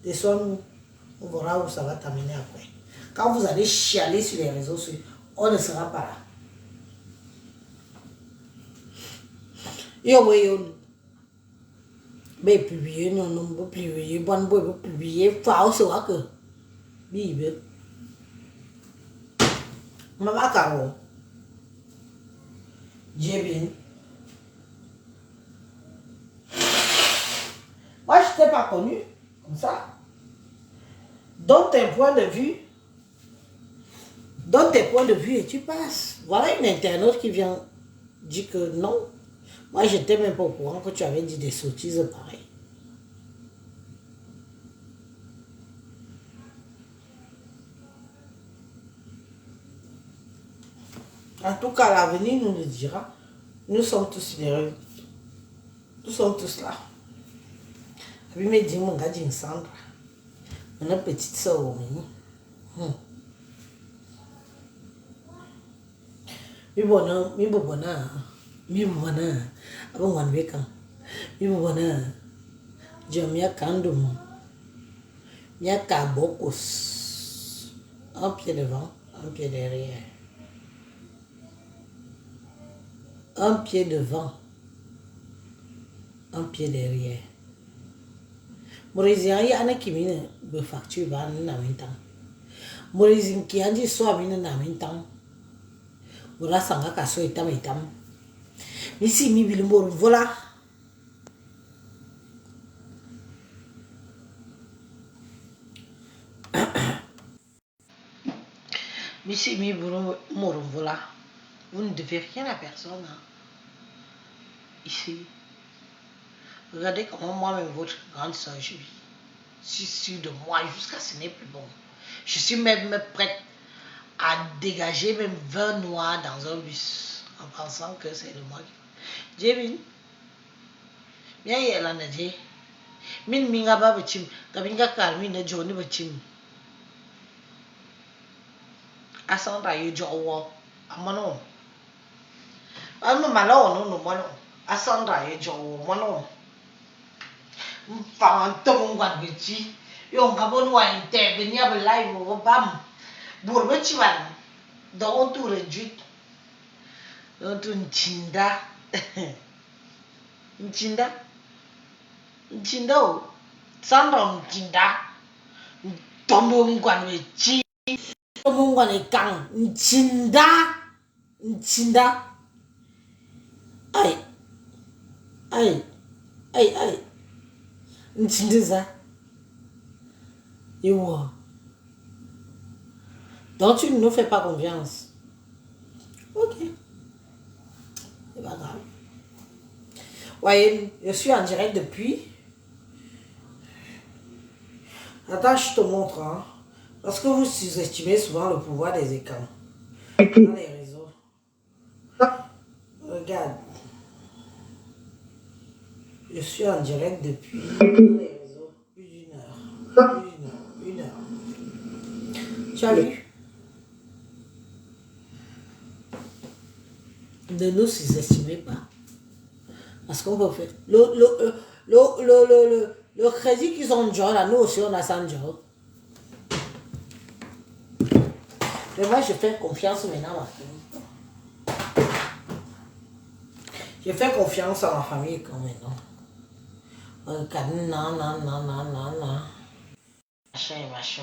Déçois-nous, on verra où ça va t'amener après. Quand vous allez chialer sur les réseaux sociaux, on ne sera pas là. Yo, mais publier, non, publier, bon boy, publier, faut savoir que. Bible. Maman Caro. Jébin. Moi, je t'ai pas connu comme ça. Donne tes points de vue. Donne tes points de vue et tu passes. Voilà une internaute qui vient dire que non. Moi, je n'étais même pas au courant que tu avais dit des sottises pareilles. En tout cas, l'avenir nous le dira. Nous sommes tous les... Nous sommes tous là. Puis, me dit mon gars, dit Sandra. Une petite soeur. Mi bona abang wan weka mi bona jamia kandum mia kabokos un pied devant un pied derrière, un pied devant un pied derrière. Morizia ya ana kimine be facture ba na mintan morizin ki andi so amina na mintan. Voilà, sanga kaso itam. Ici, mi bilumor, voilà. Ici, mi bilumor, voilà. Vous ne devez rien à personne. Hein. Ici. Regardez comment moi-même, votre grande soeur, je suis sûre de moi jusqu'à ce n'est plus bon. Je suis même prête à dégager même 20 noirs dans un bus en pensant que c'est de moi qui... Jébin, bien y a la nage. Min minga ba bachim, kabinga kalmi na joni bachim. Asanda yo jowo, amano. Anu malo no mano. Asanda yo jowo mano. Fantom ngwan bichi. Yo ngabon wa intervenir ba live wo bam. Bourbe chivan. Dans tout réduit. Dans tout nchinda. Nchinda. Nchinda o. Sandra nchinda. Tombo ngwan bichi. Tombo ngwan ekang. Nchinda. Nchinda. Aïe. Aïe. Aïe, aïe. Nchinda ça. Yo. Donc tu ne nous fais pas confiance. Ok. C'est pas grave. Ouais, je suis en direct depuis. Attends, je te montre. Hein. Parce que vous sous-estimez souvent le pouvoir des écrans. Dans les réseaux. Regarde. Je suis en direct depuis. Dans les réseaux. Plus d'une heure. Plus d'une heure. Une heure. Tu as vu? Ne nous sous-estimez pas. Parce qu'on peut faire. Le crédit qu'ils ont déjà là, nous aussi on a ça en job. Mais moi je fais confiance maintenant à ma famille. Je fais confiance à ma famille quand maintenant. Non. Machin et machin.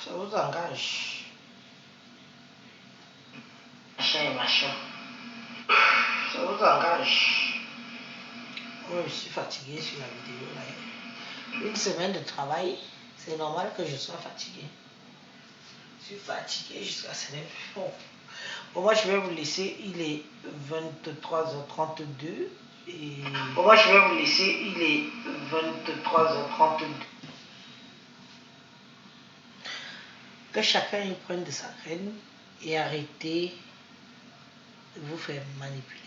Ça vous engage. Machin et machin. Ça vous engage. Moi, je suis fatigué sur la vidéo là. Une semaine de travail, c'est normal que je sois fatigué. Je suis fatigué jusqu'à ce n'est plus bon. Bon, moi, je vais vous laisser. Il est 23h32. Et... Bon, moi, je vais vous laisser. Il est 23h32. Que chacun y prenne de sa graine et arrêtez de vous faire manipuler.